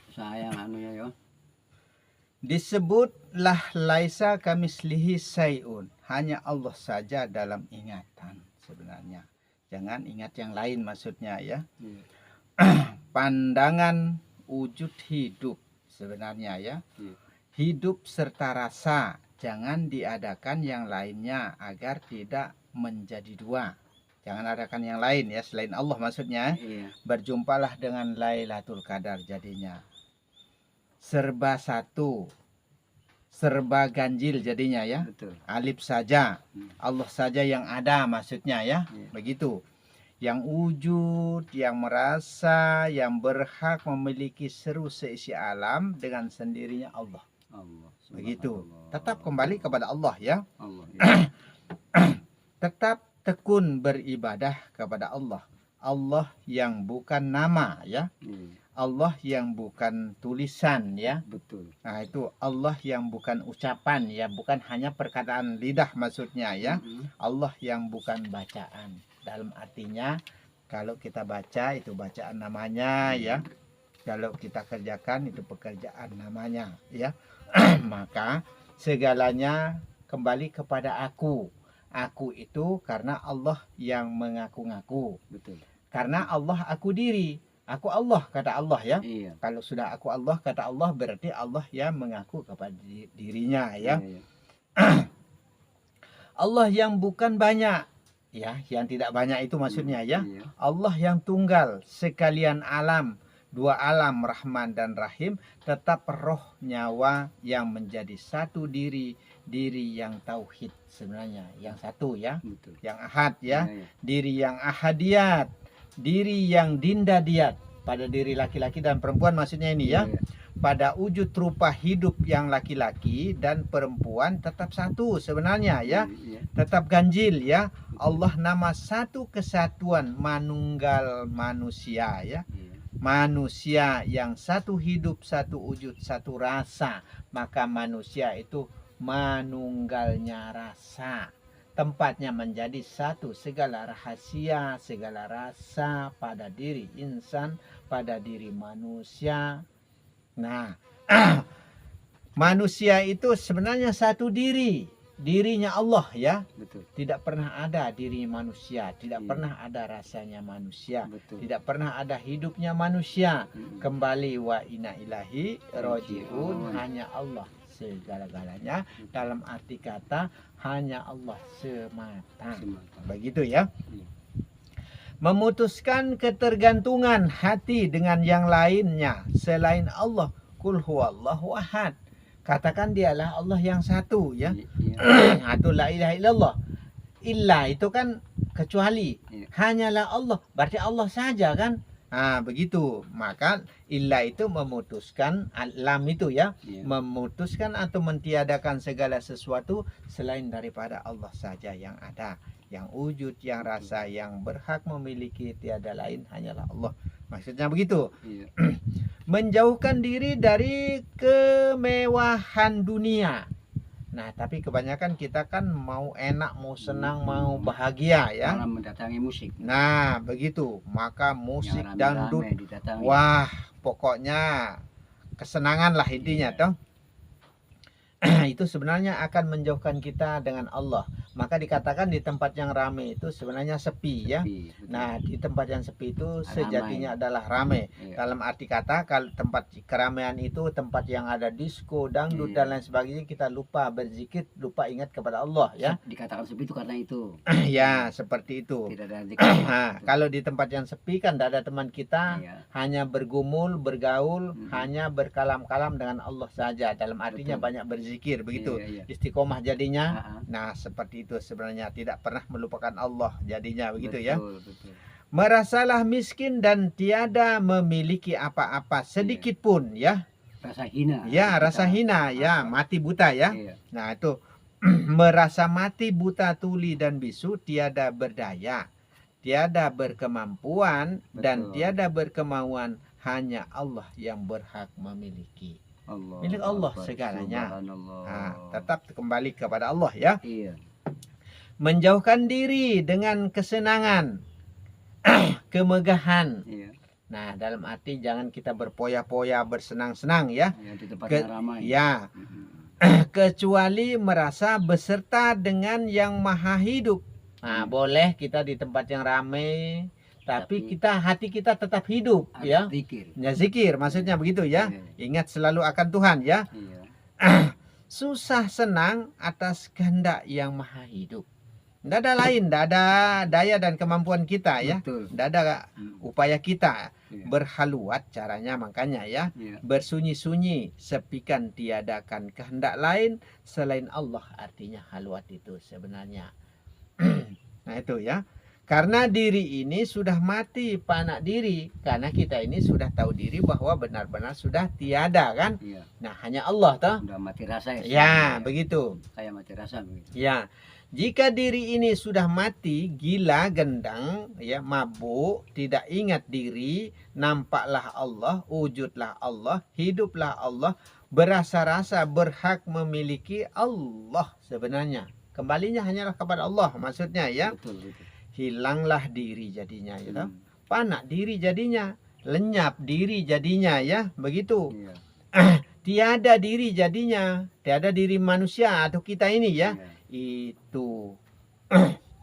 sayang anunya ya. Disebutlah laisa kamislihi sayun, hanya Allah saja dalam ingatan sebenarnya. Jangan ingat yang lain maksudnya ya. Iya. Pandangan wujud hidup sebenarnya ya. Iya. Hidup serta rasa, jangan diadakan yang lainnya agar tidak menjadi dua. Jangan adakan yang lain ya selain Allah maksudnya. Iya. Berjumpalah dengan Lailatul Qadar jadinya. Serba satu, serba ganjil jadinya ya. Betul. Alif saja, Allah saja yang ada maksudnya ya. Iya. Begitu. Yang wujud, yang merasa, yang berhak memiliki seru seisi alam dengan sendirinya Allah. Allah. Begitu. Subhanallah. Tetap kembali kepada Allah ya. Allah. Iya. Tetap tekun beribadah kepada Allah. Allah yang bukan nama ya. Iya. Allah yang bukan tulisan ya. Betul. Nah itu Allah yang bukan ucapan ya, bukan hanya perkataan lidah maksudnya ya. Allah yang bukan bacaan. Dalam artinya kalau kita baca itu bacaan namanya ya. Kalau kita kerjakan itu pekerjaan namanya ya. Maka segalanya kembali kepada aku. Aku itu karena Allah yang mengaku-ngaku. Betul. Karena Allah aku diri. Aku Allah kata Allah ya. Iya. Kalau sudah aku Allah kata Allah berarti Allah yang mengaku kepada dirinya ya. Iya. Allah yang bukan banyak ya, yang tidak banyak itu maksudnya ya. Iya. Allah yang tunggal sekalian alam, dua alam Rahman dan Rahim, tetap roh nyawa yang menjadi satu diri yang tauhid sebenarnya, yang satu ya. Betul. Yang ahad ya. Iya. Diri yang ahadiyat, diri yang dindadiat, pada diri laki-laki dan perempuan maksudnya ini ya. Iya. Pada wujud rupa hidup yang laki-laki dan perempuan tetap satu sebenarnya ya. Iya. Tetap ganjil ya. Allah nama satu kesatuan manunggal manusia ya. Iya. Manusia yang satu hidup, satu wujud, satu rasa. Maka manusia itu manunggalnya rasa. Tempatnya menjadi satu, segala rahasia, segala rasa pada diri insan, pada diri manusia. Nah, manusia itu sebenarnya satu diri, dirinya Allah ya. Betul. Tidak pernah ada diri manusia, tidak Iya. pernah ada rasanya manusia, Betul. tidak pernah ada hidupnya manusia. Mm-mm. Kembali wa inna ilahi Roji'un. roji'un, hanya Allah segala-galanya. Dalam arti kata hanya Allah semata. Semata. Begitu ya. Iya. Memutuskan ketergantungan hati dengan yang lainnya selain Allah. Qul huwallahu ahad. Katakan dialah Allah yang satu ya. Iya. Atau la ilaha illallah. Illa itu kan kecuali. Iya. Hanyalah Allah. Berarti Allah saja kan. Nah begitu. Maka illa itu memutuskan, lam itu ya. Iya. Memutuskan atau mentiadakan segala sesuatu selain daripada Allah saja yang ada. Yang wujud, yang rasa, yang berhak memiliki, tiada lain hanyalah Allah. Maksudnya begitu. Iya. Menjauhkan diri dari kemewahan dunia. Nah, tapi kebanyakan kita kan mau enak, mau senang, mau bahagia ya. Malah mendatangi musik. Nah, begitu. Maka musik, Yang dangdut, rame-rame didatangi. wah, pokoknya kesenangan lah intinya Iya. toh. Itu sebenarnya akan menjauhkan kita dengan Allah. Maka dikatakan di tempat yang ramai itu sebenarnya sepi ya. Sepi, betul. Nah, di tempat yang sepi itu Ramai. sejatinya adalah ramai. Iya. Dalam arti kata kalau tempat keramaian itu tempat yang ada disko, dangdut Iya. dan lain sebagainya, kita lupa berzikir, lupa ingat kepada Allah ya. Dikatakan sepi itu karena itu. Ya, seperti itu. Tidak ada zikir. Nah, kalau di tempat yang sepi kan tidak ada teman kita, Iya. hanya bergumul, bergaul, Mhm. hanya berkalam-kalam dengan Allah saja. Dalam artinya Betul. banyak berzikir, begitu. Iya, iya. Istiqomah jadinya. Ah, ah. Nah, seperti itu sebenarnya, tidak pernah melupakan Allah jadinya, begitu ya. Betul, betul. Merasalah miskin dan tiada memiliki apa-apa sedikit pun ya. Rasa hina. Ya, Kita- rasa hina ya, mati buta ya. Iya. Nah, itu merasa mati buta, tuli dan bisu, tiada berdaya, tiada berkemampuan dan Betul. tiada berkemauan, hanya Allah yang berhak memiliki. Allah. Milik Allah Akbar. segalanya. Subhanallah. Nah, tetap kembali kepada Allah ya. Iya. Menjauhkan diri dengan kesenangan, kemegahan, Iya. Nah, dalam arti jangan kita berpoya-poya, bersenang-senang ya. Ya, di tempat Ke- yang ramai. Ya, Mm-mm. kecuali merasa beserta dengan yang maha hidup. Nah, Hmm. boleh kita di tempat yang ramai, tapi Tapi hati kita tetap hidup harus ya. zikir. Ya zikir maksudnya begitu ya. Iya. Ingat selalu akan Tuhan ya. Iya. Susah senang atas kehendak yang maha hidup. Tidak ada lain, tidak ada daya dan kemampuan kita ya. Betul. Tidak ada upaya kita. Iya. Berhaluat caranya makanya ya. Iya. Bersunyi-sunyi, sepikan tiadakan kehendak lain selain Allah, artinya haluat itu sebenarnya. Nah itu ya. Karena diri ini sudah mati panak diri. Karena kita ini sudah tahu diri bahwa benar-benar sudah tiada kan. Iya. Nah hanya Allah toh. Udah mati rasa ya. Ya sebenarnya. begitu. Kayak mati rasa begitu. Ya. Jika diri ini sudah mati, gila, gendang, ya, mabuk, tidak ingat diri, nampaklah Allah, wujudlah Allah, hiduplah Allah, berasa-rasa berhak memiliki Allah sebenarnya. Kembalinya hanyalah kepada Allah maksudnya ya. Betul, betul. Hilanglah diri jadinya ya. Toh. Hmm. Panak diri jadinya, lenyap diri jadinya ya, begitu. Iya. Tiada diri jadinya, tiada diri manusia atau kita ini ya. Iya. Itu.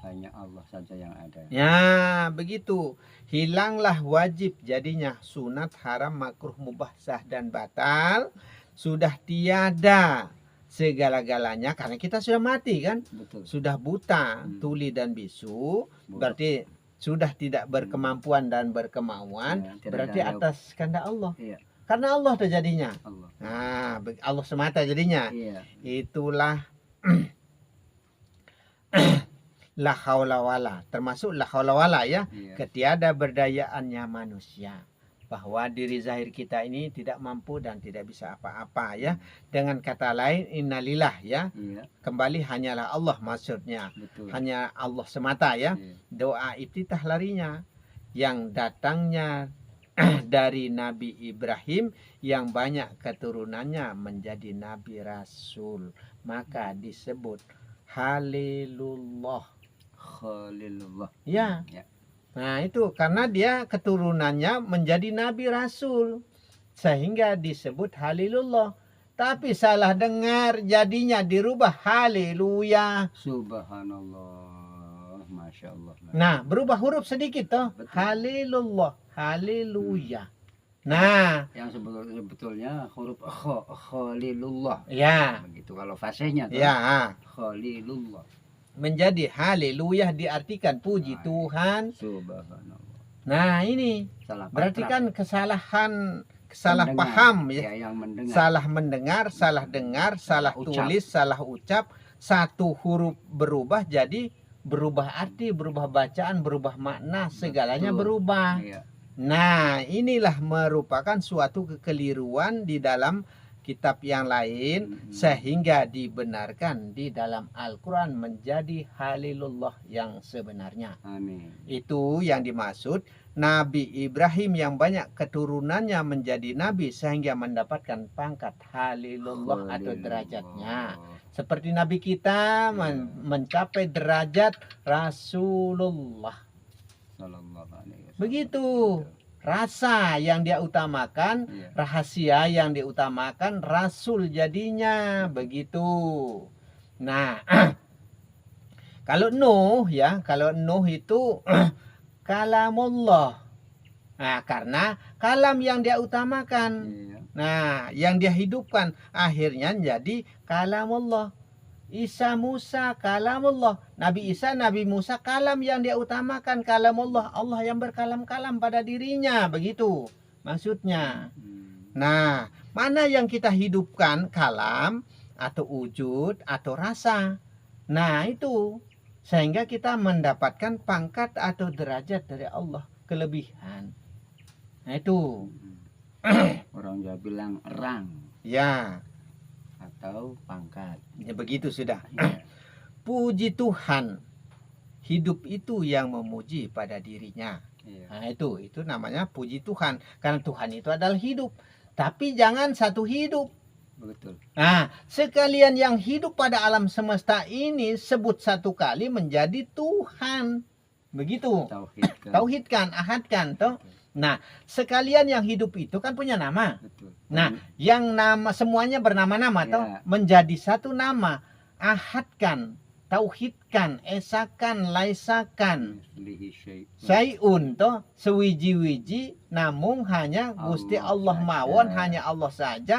Hanya Allah saja yang ada. Ya, begitu. Hilanglah wajib jadinya, sunat, haram, makruh, mubah, sah dan batal. Sudah tiada segala-galanya karena kita sudah mati kan. Betul. Sudah buta, Hmm. tuli dan bisu. Bodoh. Berarti sudah tidak berkemampuan dan berkemauan. Ya, tidak Berarti ada- atas kehendak Allah. Iya. Karena Allah terjadinya. Allah. Nah, Allah semata jadinya. Iya. Itulah la haula wala, termasuk la haula wala ya, Iya. ketiada berdayaannya manusia, bahwa diri zahir kita ini tidak mampu dan tidak bisa apa-apa ya. Dengan kata lain innalillah ya, Iya. kembali hanyalah Allah maksudnya, Betul. hanya Allah semata ya. Iya. Doa iftitah larinya yang datangnya dari Nabi Ibrahim yang banyak keturunannya menjadi nabi rasul, maka disebut Halilullah. Khalilullah. Ya. Ya. Nah itu karena dia keturunannya menjadi nabi rasul sehingga disebut Halilullah. Tapi salah dengar jadinya dirubah Haleluya. Subhanallah. Masya Allah. Nah berubah huruf sedikit toh. Betul. Halilullah. Haleluya. Nah Yang sebetulnya huruf Khalilullah. ya. Begitu kalau fasihnya tuh. Ya. Khalilullah. Menjadi Haleluya diartikan puji Nah, Tuhan. Subhanallah. Nah ini Salah berarti kaprah. kan salah Mendengar. paham ya. Ya, yang mendengar. Salah mendengar, salah dengar, salah Ucap. tulis, salah ucap. Satu huruf berubah jadi berubah arti, berubah bacaan, berubah makna, segalanya Betul. berubah. Iya. Nah, inilah merupakan suatu kekeliruan di dalam kitab yang lain sehingga dibenarkan di dalam Al-Quran menjadi Halilullah yang sebenarnya. Amin. Itu yang dimaksud Nabi Ibrahim yang banyak keturunannya menjadi nabi sehingga mendapatkan pangkat Halilullah atau derajatnya. Seperti Nabi kita mencapai derajat Rasulullah. Sallallahu alaihi wasallam. Begitu. Rasa yang dia utamakan, Iya. rahasia yang diutamakan, Rasul jadinya begitu. Nah, kalau Nuh ya, kalau Nuh itu kalamullah. Nah, karena kalam yang dia utamakan. Iya. Nah, yang dia hidupkan akhirnya jadi kalamullah. Isa Musa kalamullah. Nabi Isa, Nabi Musa kalam yang dia utamakan kalamullah. Allah yang berkalam-kalam pada dirinya, begitu maksudnya. Nah, mana yang kita hidupkan kalam atau wujud atau rasa. Nah, itu sehingga kita mendapatkan pangkat atau derajat dari Allah, kelebihan. Nah, itu. Orang Jawa bilang rang Ya, atau pangkat. ya begitu sudah. Iya. Puji Tuhan. Hidup itu yang memuji pada dirinya. Iya. Nah, itu namanya puji Tuhan. Karena Tuhan itu adalah hidup. Tapi jangan satu hidup. Betul. Nah, sekalian yang hidup pada alam semesta ini sebut satu kali menjadi Tuhan. Begitu. Tauhid. Tauhidkan, ahadkan toh. Nah, sekalian yang hidup itu kan punya nama. Betul. Nah, yang nama semuanya bernama-nama Ya. toh menjadi satu nama. Ahadkan, tauhidkan, esakan, laisakan. Mislihi syai'. Sayun toh sewiji-wiji namun hanya Gusti Allah Allah mawon, saja. hanya Allah saja.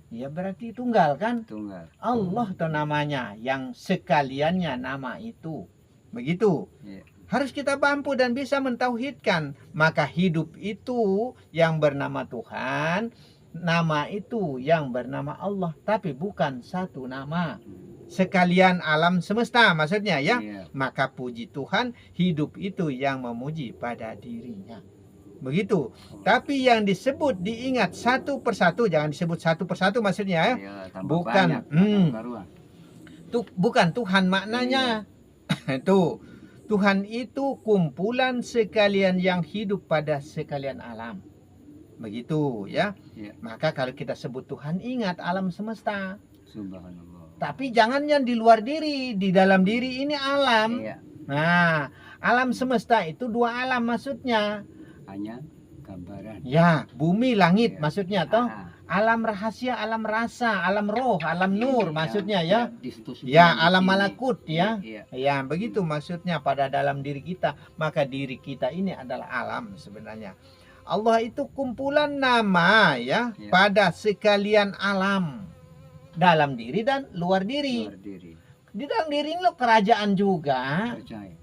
Ya berarti tunggal kan? Tunggal. Allah toh namanya, yang sekaliannya nama itu. Begitu. Ya. Harus kita mampu dan bisa mentauhidkan. Maka hidup itu yang bernama Tuhan, nama itu yang bernama Allah, tapi bukan satu nama. Sekalian alam semesta maksudnya ya. Iya. Maka puji Tuhan, hidup itu yang memuji pada dirinya. Begitu. Tapi yang disebut diingat satu persatu, jangan disebut satu persatu maksudnya ya. Ya, tambah Bukan. banyak, tambah baruan. Bukan Tuhan maknanya. Itu Tuhan itu kumpulan sekalian yang hidup pada sekalian alam. Begitu ya. Ya. Maka kalau kita sebut Tuhan, ingat alam semesta. Subhanallah. Tapi jangan yang di luar diri, di dalam diri ini alam. Iya. Nah, alam semesta itu dua alam maksudnya. Hanya gambaran. Ya, bumi, langit Iya. maksudnya toh. Ah, Alam rahasia, alam rasa, alam roh, alam nur maksudnya ya. disentuh-sentuh Ya, di alam sini. malakut ya. Iya. Ya, begitu maksudnya pada dalam diri kita. Maka diri kita ini adalah alam sebenarnya. Allah itu kumpulan nama ya, Ya. pada sekalian alam. Dalam diri dan luar diri. Luar diri. Di dalam diri lo kerajaan juga. Percaya.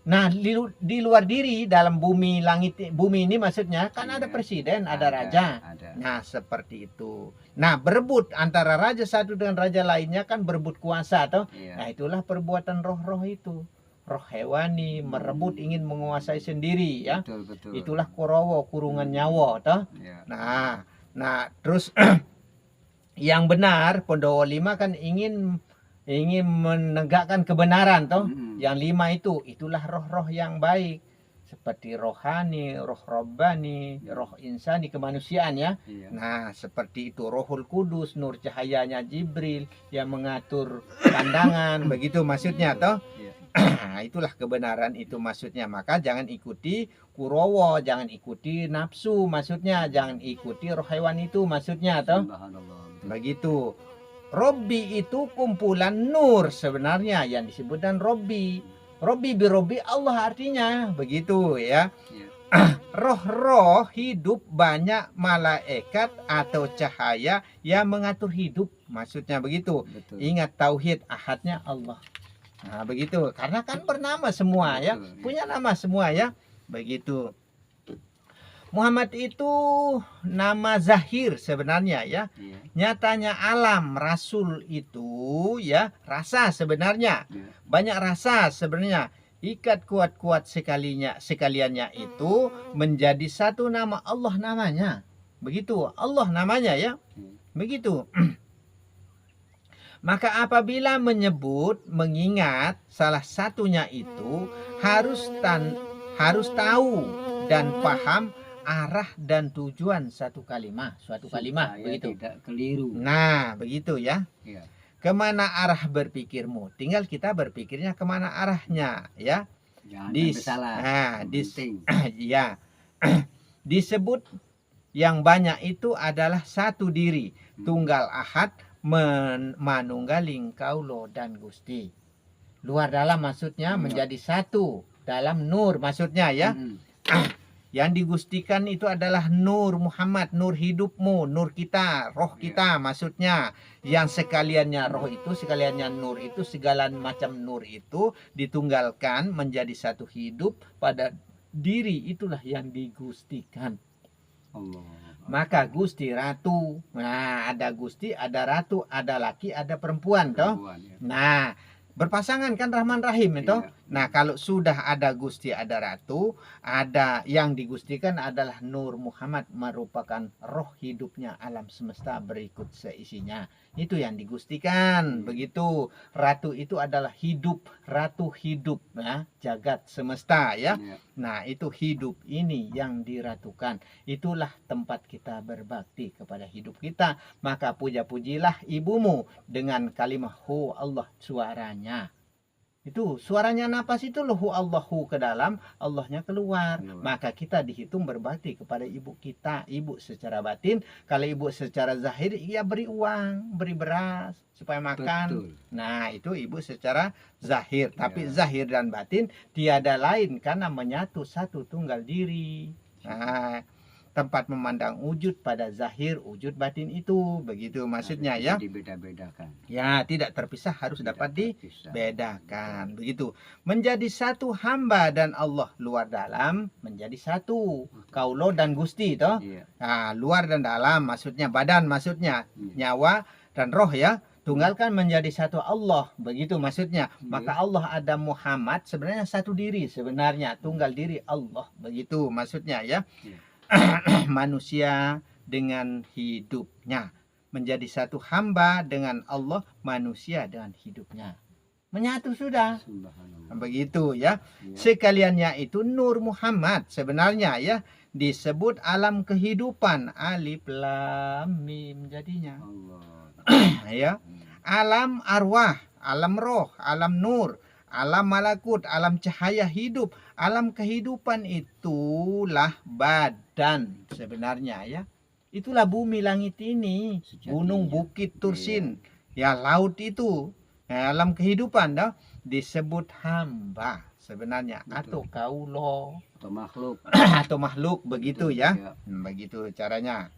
Nah, di luar diri, dalam bumi, langit, bumi ini maksudnya kan ada Iya. presiden, ada raja. Ada. Nah, seperti itu. Nah, berebut antara raja satu dengan raja lainnya kan berebut kuasa toh. Iya. Nah, itulah perbuatan roh-roh itu. Roh hewani merebut, ingin menguasai sendiri ya. Betul, betul. Itulah Kurawa, kurungan nyawa toh. Ya. Nah, terus yang benar Pandawa 5 kan ingin menegakkan kebenaran toh. Mm-mm. Yang 5 itulah roh-roh yang baik. Seperti rohani, roh robbani, roh insani, kemanusiaan ya. Iya. Nah, seperti itu Rohul Kudus, nur cahayanya Jibril yang mengatur pandangan, begitu maksudnya toh. Iya. Nah, itulah kebenaran itu maksudnya. Maka jangan ikuti Kurawa, jangan ikuti nafsu maksudnya, jangan ikuti roh hewan itu maksudnya toh. Subhanallah. Begitu. Robbi itu kumpulan nur sebenarnya yang disebut dan Robbi. Robbi birobbi Allah artinya. Begitu ya. Iya. Roh-roh hidup banyak malaikat atau cahaya yang mengatur hidup. Maksudnya begitu. Betul. Ingat tauhid ahadnya Allah. Nah begitu. Karena kan bernama semua ya. Betul, ya. Punya nama semua ya. Begitu. Muhammad itu nama zahir sebenarnya ya. Iya. Nyatanya alam rasul itu ya rasa sebenarnya. Iya. Banyak rasa sebenarnya. Ikat kuat-kuat sekaliannya itu menjadi satu nama, Allah namanya. Begitu, Allah namanya ya. Iya. Begitu. Maka apabila menyebut, mengingat salah satunya itu harus tahu dan paham arah dan tujuan suatu kalimat Supaya begitu. tidak keliru. Nah, begitu ya. Iya. Kemana arah berpikirmu? Tinggal kita berpikirnya kemana arahnya ya. Jangan sampai salah. Nah, Penting. ya. Disebut yang banyak itu adalah satu diri, tunggal ahad, manunggaling kaulo dan Gusti. Luar dalam maksudnya Iya. menjadi satu, dalam nur maksudnya ya. Mm-mm. Yang digustikan itu adalah nur Muhammad, nur hidupmu, nur kita, roh kita maksudnya. Yang sekaliannya roh itu, sekaliannya nur itu, segala macam nur itu ditunggalkan menjadi satu hidup pada diri, itulah yang digustikan. Allah. Maka Gusti Ratu. Nah, ada Gusti, ada Ratu, ada laki, ada perempuan toh. Perempuan, ya. Nah, berpasangan kan Rahman Rahim itu. Iya. Nah, kalau sudah ada Gusti, ada Ratu, ada yang digustikan adalah Nur Muhammad, merupakan roh hidupnya alam semesta berikut seisinya. Itu yang digustikan. Begitu. Ratu itu adalah hidup, ratu hidup, nah, jagat semesta ya. Iya. Nah, itu hidup ini yang diratukan. Itulah tempat kita berbakti kepada hidup kita. Maka puja-pujilah ibumu dengan kalimah hu Allah suaranya. Itu suaranya napas itu lahu Allahu ke dalam, Allahnya keluar. Keluar. Maka kita dihitung berbakti kepada ibu kita, ibu secara batin. Kalau ibu secara zahir, ya beri uang, beri beras supaya makan. Betul. Nah, itu ibu secara zahir. Tapi Ya. zahir dan batin tiada lain karena menyatu satu tunggal diri. Nah, tempat memandang wujud pada zahir, wujud batin itu. Begitu maksudnya ya. Dibeda-bedakan. Ya, tidak terpisah, harus Tidak dapat terpisah. dibedakan. Begitu. Menjadi satu hamba dan Allah luar dalam menjadi satu. Kaulo dan Gusti toh. Iya. Nah, luar dan dalam maksudnya badan, maksudnya nyawa dan roh ya. Tunggalkan menjadi satu Allah. Begitu maksudnya. Iya. Maka Allah ada Muhammad sebenarnya satu diri, sebenarnya tunggal diri Allah. Begitu maksudnya ya. Iya. Manusia dengan hidupnya menjadi satu hamba dengan Allah, manusia dengan hidupnya menyatu sudah. Subhanallah. Begitu ya. Iya. Sekaliannya itu Nur Muhammad sebenarnya ya, disebut alam kehidupan, alif lam mim jadinya. Allah. Ya. Alam arwah, alam roh, alam nur, alam malakut, alam cahaya hidup, alam kehidupan itulah badan sebenarnya ya. Itulah bumi langit ini, Sejatinya. gunung bukit tursin, ya laut itu. Nah, alam kehidupan dah disebut hamba sebenarnya. Betul. Atau kaulo Atau makhluk. atau makhluk begitu Betul, ya. ya. Begitu caranya.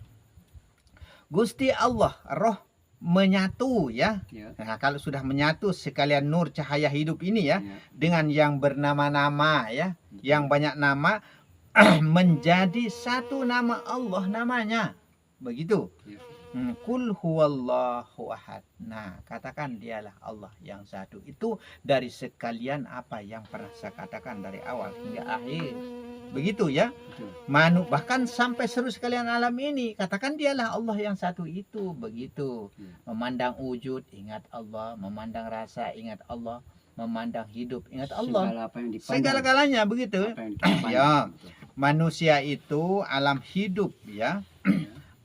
Gusti Allah roh menyatu ya. Ya. Nah, kalau sudah menyatu sekalian nur cahaya hidup ini ya, Ya. dengan yang bernama-nama ya, yang banyak nama menjadi satu nama Allah namanya. Begitu. Ya. Kul huwallahu ahad. Nah, katakan dialah Allah yang satu. Itu dari sekalian apa yang pernah saya katakan dari awal hingga akhir. Begitu ya. Betul. Bahkan sampai seru sekalian alam ini, katakan dialah Allah yang satu itu. Begitu. Memandang wujud, ingat Allah. Memandang rasa, ingat Allah. Memandang hidup, ingat Allah. Segala apa yang dipandang. Segala-galanya begitu. Apa yang dipandang. Ya. Betul. Manusia itu alam hidup ya.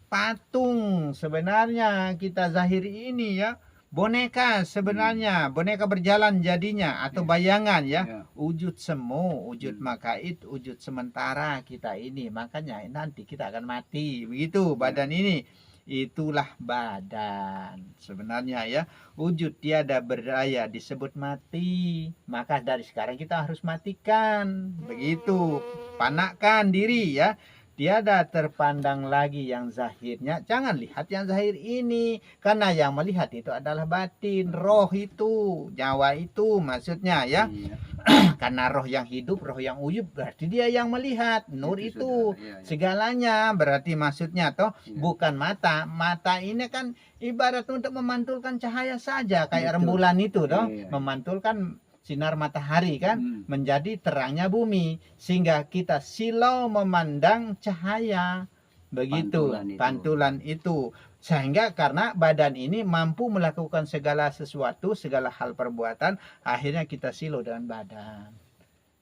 Patung sebenarnya kita zahiri ini ya. Boneka sebenarnya, boneka berjalan jadinya atau Ya. bayangan ya. Ya. Wujud semu, wujud makaid, wujud sementara kita ini. Makanya nanti kita akan mati. Begitu badan ini. Itulah badan sebenarnya ya. Wujud tiada berdaya disebut mati. Maka dari sekarang kita harus matikan. Begitu. Panakkan diri ya. Tiada terpandang lagi yang zahirnya. Jangan lihat yang zahir ini. Karena yang melihat itu adalah batin. Roh itu. Nyawa itu maksudnya ya. Iya. Karena roh yang hidup, roh yang wujud. Berarti dia yang melihat. Nur itu. sudah. Iya, iya. Segalanya. Berarti maksudnya toh. Iya. Bukan mata. Mata ini kan ibarat untuk memantulkan cahaya saja. Kayak Betul. rembulan itu toh. Iya, iya. Memantulkan sinar matahari kan. Menjadi terangnya bumi, sehingga kita silau memandang cahaya. Begitu pantulan itu. Sehingga karena badan ini mampu melakukan segala sesuatu, segala hal perbuatan, akhirnya kita silau dengan badan.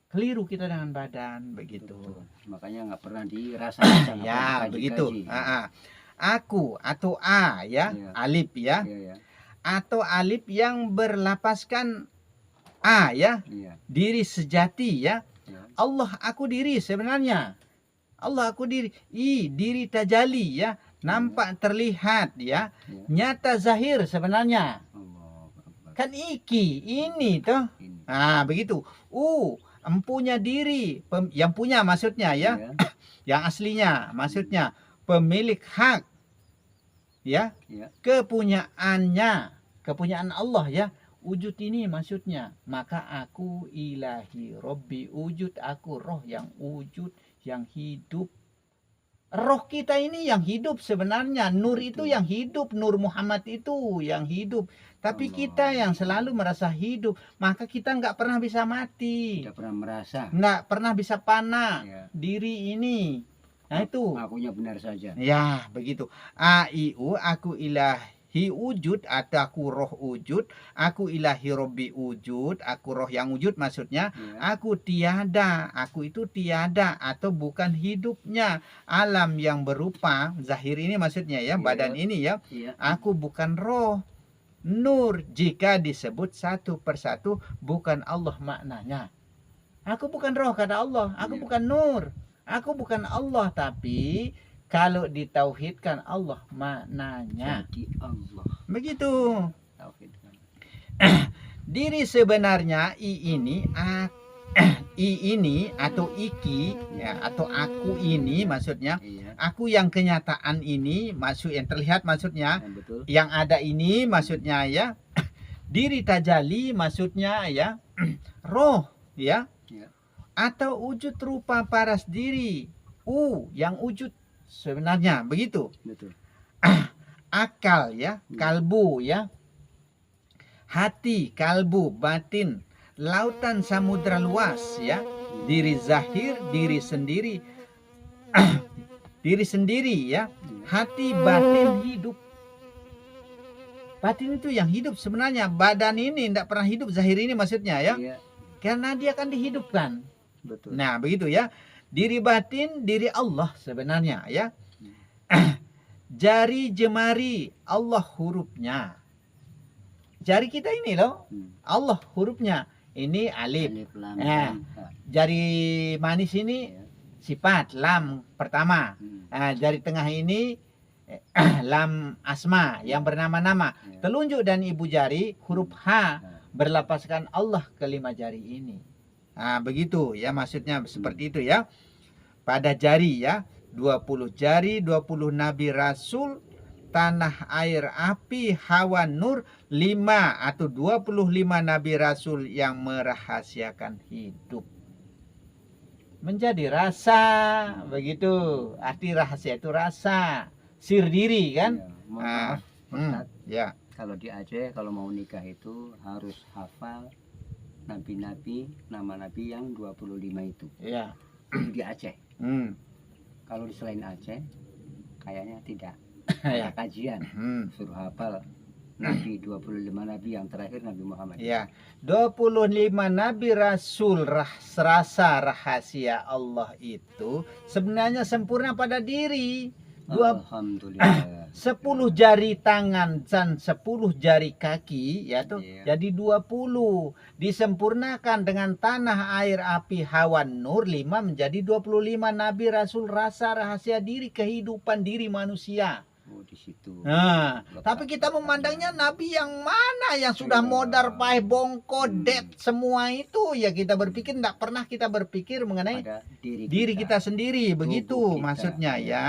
Keliru kita dengan badan. Begitu. Betul. Makanya nggak pernah dirasakan. Ya begitu. Aku atau A ya, Iya. alif ya, Iya, iya. atau alif yang berlapaskan A ya, Iya. diri sejati ya. Iya. Allah aku diri sebenarnya. Allah aku diri. Diri tajali ya. Nampak terlihat ya. Iya. Nyata zahir sebenarnya. Allah Akbar. Kan iki. Ini toh. Ini. Nah begitu. Empunya diri. Yang punya maksudnya ya. Iya. Yang aslinya maksudnya. Pemilik hak. Ya. Iya. Kepunyaannya. Kepunyaan Allah ya. Wujud ini maksudnya. Maka aku ilahi Robbi wujud. Aku roh yang wujud. Yang hidup. Roh kita ini yang hidup sebenarnya. Nur itu yang hidup. Nur Muhammad itu yang hidup. Tapi Allah. kita yang selalu merasa hidup. Maka kita nggak pernah bisa mati. Tidak pernah merasa. Nggak pernah bisa panah. Ya. Diri ini. Nah itu. Akunya benar saja. Ya begitu. A-I-U aku ilahi wujud atau aku roh wujud, aku ilahi Robbi wujud, aku roh yang wujud maksudnya, Ya. aku tiada, aku itu tiada atau bukan hidupnya alam yang berupa zahir ini maksudnya ya, Iya. badan ini ya, Iya. aku bukan roh nur jika disebut satu persatu bukan Allah maknanya. Aku bukan roh kata Allah, aku Iya. bukan nur, aku bukan Allah, tapi kalau ditauhidkan Allah maknanya. Jadi Allah. Begitu. Tauhid. Diri sebenarnya i ini atau iki ya, atau aku ini maksudnya, Iya. aku yang kenyataan ini maksud yang terlihat maksudnya, Betul. yang ada ini maksudnya ya, diri tajali maksudnya ya, roh ya, Iya. atau wujud rupa paras diri yang wujud sebenarnya begitu. Betul. Akal ya, kalbu ya, hati, kalbu, batin, lautan samudra luas ya, diri zahir, diri sendiri, diri sendiri ya, hati, batin, hidup. Batin itu yang hidup sebenarnya, badan ini tidak pernah hidup, zahir ini maksudnya ya, Iya. karena dia akan dihidupkan. Betul. Nah begitu ya, diri batin, diri Allah sebenarnya ya. Jari jemari Allah hurufnya. Jari kita ini loh, Allah hurufnya. Ini alif. Alif lam Ya. mim, ha. Jari manis ini Iya. sifat lam pertama. Jari tengah ini lam asma yang bernama-nama. Iya. Telunjuk dan ibu jari huruf H Ha. berlapaskan Allah kelima jari ini. Nah, begitu ya maksudnya seperti itu ya. Pada jari ya, 20 jari, 20 nabi rasul, tanah air api hawa nur, 5 atau 25 nabi rasul yang merahasiakan hidup. Menjadi rasa, begitu. Arti rahasia itu rasa, sir diri kan? Iya. Mohon maaf, Ustaz. Ya. Kalau di Aceh kalau mau nikah itu harus hafal nabi-nabi, nama nabi yang 25 itu. Ya. Di Aceh. Kalau di selain Aceh kayaknya tidak. Ya. Ada kajian suruh hafal nabi 25 nabi yang terakhir Nabi Muhammad. Ya, 25 nabi rasul rasa rahasia Allah itu sebenarnya sempurna pada diri. Alhamdulillah. 10 jari tangan dan 10 jari kaki ya tuh, Iya. jadi 20. Disempurnakan dengan tanah air api hawan nur 5 menjadi 25 nabi rasul rasa rahasia diri kehidupan diri manusia. Oh, di situ. Nah, Letak tapi kita letaknya. memandangnya nabi yang mana yang sudah Iya. modar, paeh, bongko, det, semua itu ya kita berpikir, tidak pernah kita berpikir mengenai Pada diri kita sendiri, begitu Tubuh kita. maksudnya ya.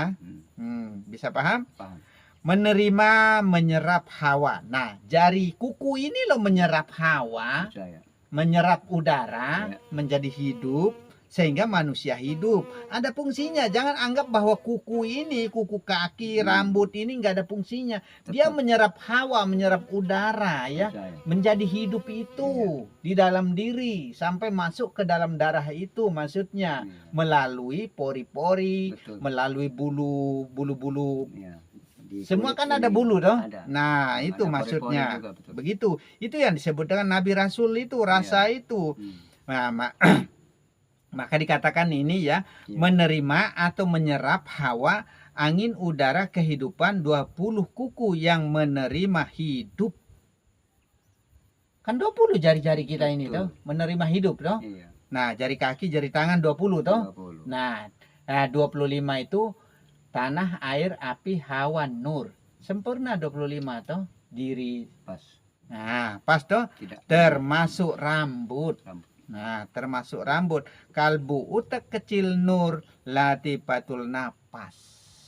Bisa paham? Paham. Menerima, menyerap hawa. Nah, jari kuku ini loh menyerap hawa, Percaya. menyerap udara, Ya. menjadi hidup, sehingga manusia hidup. Ada fungsinya. Jangan anggap bahwa kuku ini, kuku kaki, rambut ini nggak ada fungsinya. Dia Tetap. menyerap hawa, menyerap udara ya, Percaya. menjadi hidup itu di dalam diri sampai masuk ke dalam darah itu, maksudnya Iya. melalui pori-pori, Betul. melalui bulu-bulu. Iya. Di Semua kulit kan ini ada bulu toh. ada. Nah, Ada itu pori-pori maksudnya. juga, betul. Begitu. Itu yang disebut dengan nabi rasul itu, rasa itu. Nah, maka dikatakan ini ya, Iya. menerima atau menyerap hawa, angin, udara, kehidupan, 20 kuku yang menerima hidup. Kan 20 jari-jari kita ini Betul. toh, menerima hidup toh. Iya. Nah, jari kaki, jari tangan 20 toh. 20. Nah, 25 itu tanah, air, api, hawa, nur. Sempurna 25 toh, diri. Pas. Nah, pas toh, Tidak. termasuk rambut. Rambut. Nah, termasuk rambut. Kalbu, utak kecil, nur, latifatul napas.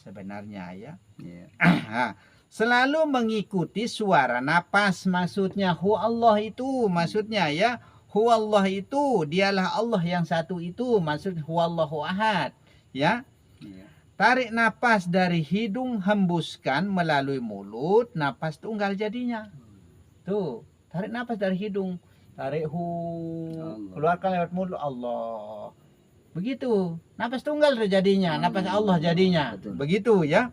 Sebenarnya ya. Iya. Nah, selalu mengikuti suara napas, maksudnya hu Allah itu, maksudnya ya. Hu Allah itu, dialah Allah yang satu itu, maksud hu Allahu ahad. Ya. Iya. Tarik napas dari hidung, hembuskan melalui mulut, napas tunggal jadinya. Tuh, tarik napas dari hidung, tarik hu, Allah. keluarkan lewat mulut, Allah. Begitu, napas tunggal jadinya, napas Allah jadinya. Betul. Begitu ya.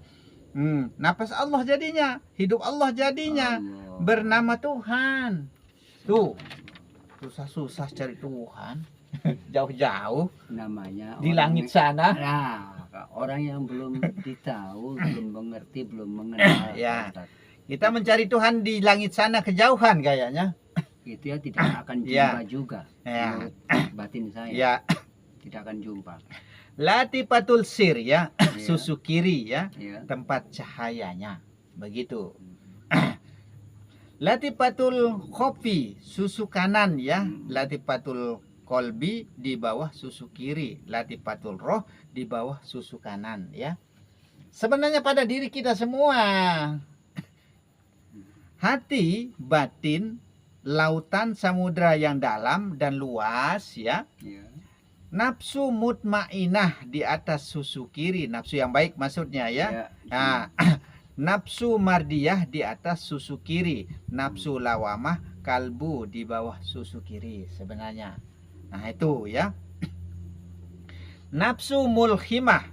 Napas Allah jadinya, hidup Allah jadinya. Allah. Bernama Tuhan. Tuh, susah-susah cari Tuhan. Jauh-jauh Namanya di orang langit sana. Nah, orang yang belum ditahu, belum mengerti, belum mengenal. Ya. Ustaz. Kita mencari Tuhan di langit sana kejauhan kayaknya. Itu ya tidak akan Ya. jumpa juga. Ya. Menurut batin saya Ya, tidak akan jumpa. latifatul sir ya, Ya. susu kiri ya, Ya. tempat cahayanya. Begitu. Hmm. Latifatul khofi, susu kanan ya. Hmm. Latifatul kolbi di bawah susu kiri. Latifatul roh di bawah susu kanan ya. Sebenarnya pada diri kita semua. Hati, batin, lautan samudra yang dalam dan luas ya. Ya. Nafsu mutmainah di atas susu kiri, nafsu yang baik maksudnya ya. Ya. Nah, nafsu mardiyah di atas susu kiri, nafsu lawamah kalbu di bawah susu kiri sebenarnya. Nah, itu ya. Nafsu mulhimah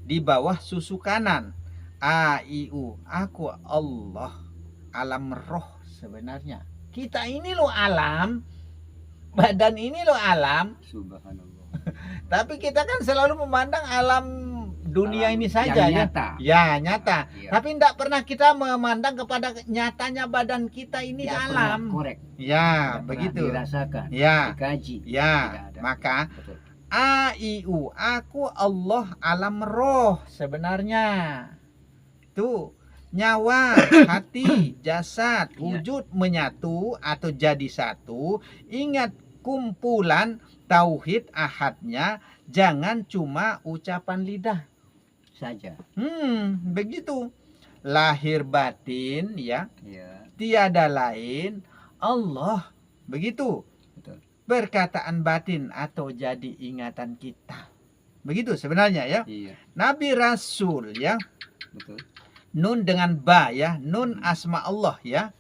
di bawah susu kanan. AIU, aku Allah, alam roh sebenarnya. Kita ini loh alam, badan ini loh alam, Subhanallah. tapi kita kan selalu memandang alam dunia Alam ini saja yang ya. nyata. Ya, nyata. Ya. Tapi tidak pernah kita memandang kepada nyatanya badan kita ini Tidak pernah alam. korek. Ya, Tidak begitu. pernah dirasakan. Ya, Dikaji. ya. Tidak ada. Maka Betul. AIU, aku Allah alam roh sebenarnya. Tuh, nyawa, hati, jasad, Ya. wujud menyatu atau jadi satu. Ingat kumpulan tauhid ahadnya, jangan cuma ucapan lidah. Saja. Begitu. Lahir batin ya, Ya. tiada lain Allah. Begitu. Betul. Perkataan batin atau jadi ingatan kita. Begitu sebenarnya ya. Iya. Nabi Rasul ya. Betul. Nun dengan ba ya. Nun asma Allah ya.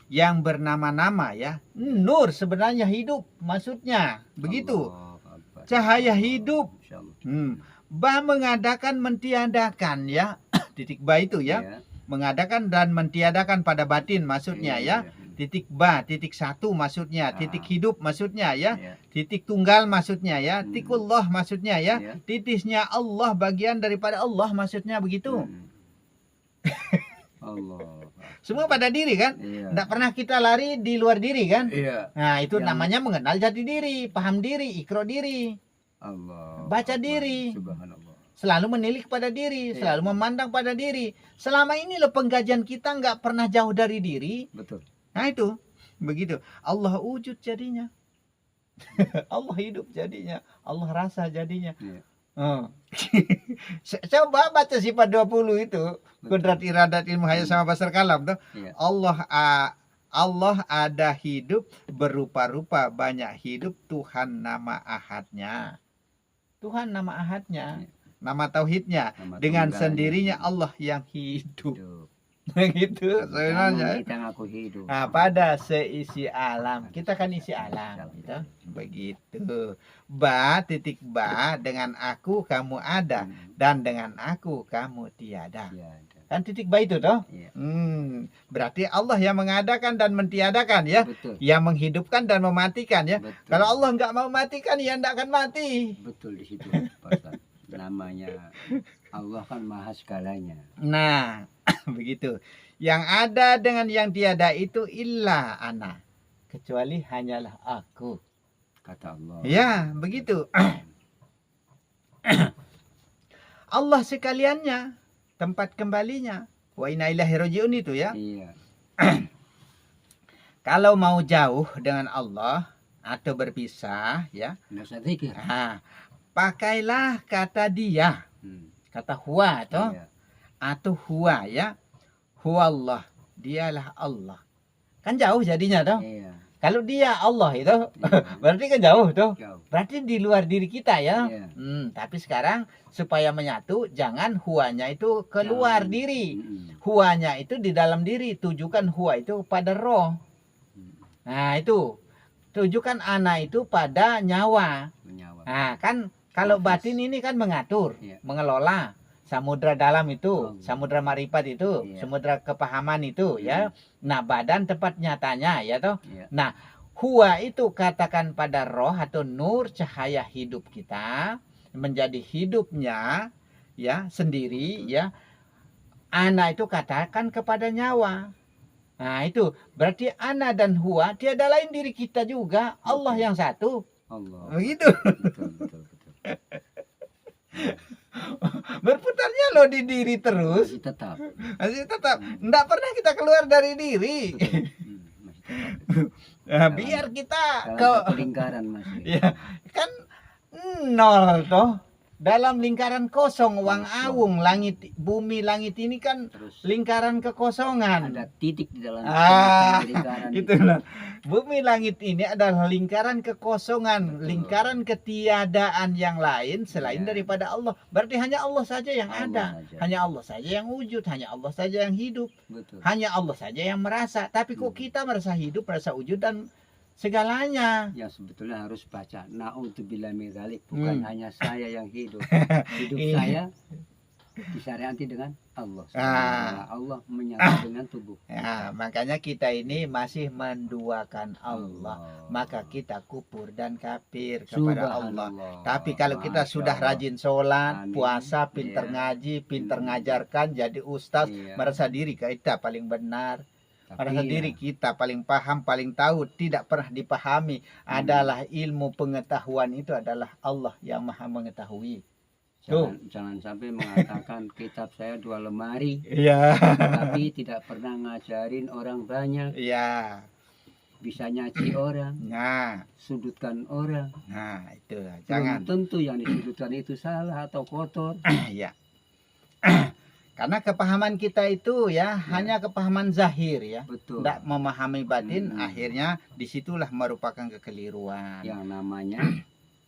Yang bernama-nama ya. Nur sebenarnya hidup maksudnya. Begitu. Allahu Akbar. Cahaya hidup. Masya Allah. Ba mengadakan mentiadakan ya. Titik ba itu ya. Ya. Mengadakan dan mentiadakan pada batin maksudnya ya. Iya. Titik ba, titik satu maksudnya. Titik hidup maksudnya ya. Ya. Titik tunggal maksudnya ya. Hmm. Tikullah maksudnya ya. Ya. Titisnya Allah, bagian daripada Allah maksudnya begitu. Allah. Semua pada diri kan. Iya. Tidak pernah kita lari di luar diri kan. Iya. Nah itu Yang- namanya mengenal jati diri. Paham diri, ikro diri. Allah. Baca Akbar. diri. Subhanallah. Selalu menilik pada diri. Iya. Selalu memandang pada diri. Selama ini loh pengkajian kita nggak pernah jauh dari diri. Betul. Nah itu. Begitu. Allah wujud jadinya. Allah hidup jadinya. Allah rasa jadinya. Iya. Oh. Coba baca sifat 20 itu. Kudrat iradat ilmu hayat sama basar kalam tuh. Iya. Allah ada hidup berupa-rupa, banyak hidup, Tuhan nama ahadnya. Tuhan nama ahadnya, Iya. nama tauhidnya. Nama Dengan tunggalnya. sendirinya Allah yang hidup. Hidup. Begitu sebenarnya. Kita ngaku hidup. Nah, pada seisi alam, kita kan isi alam, gitu. Begitu. Ba titik ba, dengan aku kamu ada, dan dengan aku kamu tiada. Iya. Kan titik ba itu toh? Iya. Berarti Allah yang mengadakan dan mentiadakan ya, Betul. yang menghidupkan dan mematikan ya. Betul. Kalau Allah nggak mau matikan, ya nggak akan mati. Betul di situ, Pak Ustaz. Namanya Allah kan maha segalanya. Nah, begitu. Yang ada dengan yang tiada itu illa ana, kecuali hanyalah aku. Kata Allah. Ya, begitu. Allah sekaliannya, tempat kembalinya. Wa inna ilaihi rajiun itu ya. Iya. Kalau mau jauh dengan Allah atau berpisah ya, Nggak usah zikir. pakailah kata dia, kata huwa atau Iya. huwa ya. Huwa Allah, dialah Allah. Kan jauh jadinya toh. Iya. Kalau dia Allah itu Iya. berarti kan jauh toh. Jauh. Berarti di luar diri kita ya. Iya. Tapi sekarang supaya menyatu, jangan huwanya itu keluar Jangan. diri. Huwanya itu di dalam diri. Tujukan huwa itu pada roh. Nah itu. Tujukan ana itu pada nyawa. Menyawa. Nah kan kalau Nafas. batin ini kan mengatur, Iya. mengelola. Samudra dalam itu, Oh. samudra marifat itu, Iya. samudra kepahaman itu ya. Nah badan tempat nyatanya ya toh. Iya. Nah, huwa itu katakan pada roh atau nur cahaya hidup kita menjadi hidupnya ya sendiri ya. ana itu katakan kepada nyawa. Nah itu berarti ana dan huwa tiada lain diri kita juga, Allah yang satu. Allah. Begitu. Betul, betul, betul. Berputarnya loh di diri terus. Masih tetap. Masih tetap. Enggak pernah kita keluar dari diri. Masih tetap. Nah, biar kita Dalam satu lingkaran masih. ya kan nol toh. Dalam lingkaran kosong, wang Kosong. awung, langit, bumi, langit ini kan Terus lingkaran kekosongan. ada titik di dalam lingkaran Itulah. Bumi langit ini adalah lingkaran kekosongan, Betul. lingkaran ketiadaan yang lain selain Iya. daripada Allah. Berarti hanya Allah saja yang Allah ada, saja. hanya Allah saja yang wujud, hanya Allah saja yang hidup, Betul. hanya Allah saja yang merasa. Tapi kok kita merasa hidup, merasa wujud dan segalanya. Yang sebetulnya harus baca naudzubillah min dzalik, bukan hanya saya yang hidup. Hidup Iya. saya disyariati dengan Allah. Allah menyatu dengan tubuh. Ya, makanya kita ini masih menduakan Allah. Maka kita kufur dan kafir kepada Allah. Tapi kalau kita Masya sudah Allah. rajin sholat, Amin. puasa, pinter Iya. ngaji, pinter ngajarkan, jadi ustaz, Iya. merasa diri kita paling benar, Tapi merasa ya, diri kita paling paham, paling tahu, tidak pernah dipahami. Adalah ilmu pengetahuan itu adalah Allah yang maha mengetahui. jangan sampai mengatakan kitab saya 2 lemari, Iya. tapi tidak pernah ngajarin orang banyak, Iya. bisa nyaci orang, Nah, sudutkan orang. itu Belum jangan. tentu yang disudutkan itu salah atau kotor. Ya. Karena kepahaman kita itu ya hanya kepahaman zahir ya. Betul. Tidak memahami batin, Hmm. akhirnya disitulah merupakan kekeliruan. Yang namanya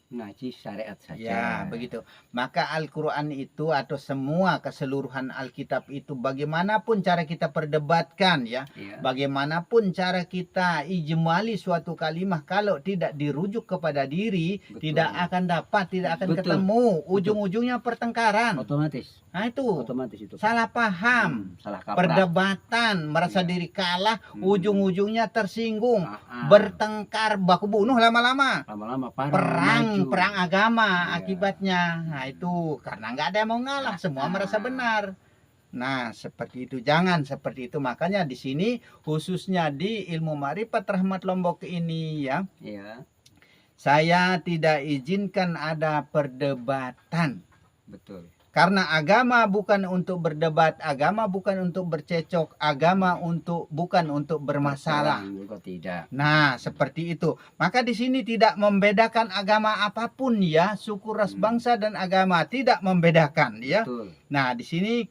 ngaji syariat saja. Ya, begitu. Maka Al-Quran itu atau semua keseluruhan Alkitab itu bagaimanapun cara kita perdebatkan ya, Iya. bagaimanapun cara kita ijmali suatu kalimah, kalau tidak dirujuk kepada diri, Betul. tidak akan dapat, tidak akan Betul. ketemu. Ujung-ujungnya pertengkaran. Otomatis. Nah itu Otomatis itu. salah paham. Salah kaprah. Perdebatan, merasa Iya. diri kalah, Hmm. ujung-ujungnya tersinggung, Ah, bertengkar, baku bunuh lama-lama, lama-lama perang agama Iya. akibatnya. Nah itu karena nggak ada yang mau ngalah, semua merasa benar. Nah seperti itu, jangan seperti itu. Makanya di sini khususnya di ilmu Ma'rifat Rahmat Lombok ini ya, Iya, saya tidak izinkan ada perdebatan. betul. Karena agama bukan untuk berdebat, agama bukan untuk bercecok, agama bukan untuk bermasalah. Perang juga tidak. Nah, seperti itu. Maka di sini tidak membedakan agama apapun ya, suku, ras, bangsa dan agama tidak membedakan ya. Betul. Nah, di sini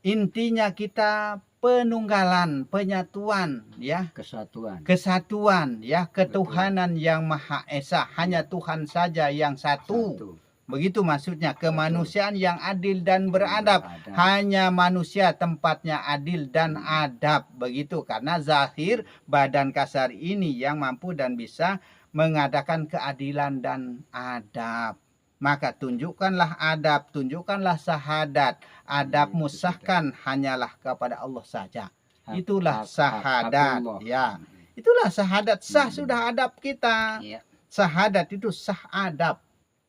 intinya kita penunggalan, penyatuan ya, Kesatuan. kesatuan ya, ketuhanan yang Maha Esa, hanya Tuhan saja yang satu. Begitu maksudnya, kemanusiaan yang adil dan beradab. Hanya manusia tempatnya adil dan adab. Begitu, karena zahir badan kasar ini yang mampu dan bisa mengadakan keadilan dan adab. Maka tunjukkanlah adab, tunjukkanlah syahadat. Adabmu sahkan hanyalah kepada Allah saja. Itulah syahadat ya. Itulah syahadat, sah sudah adab kita. Iya. Syahadat itu sah adab.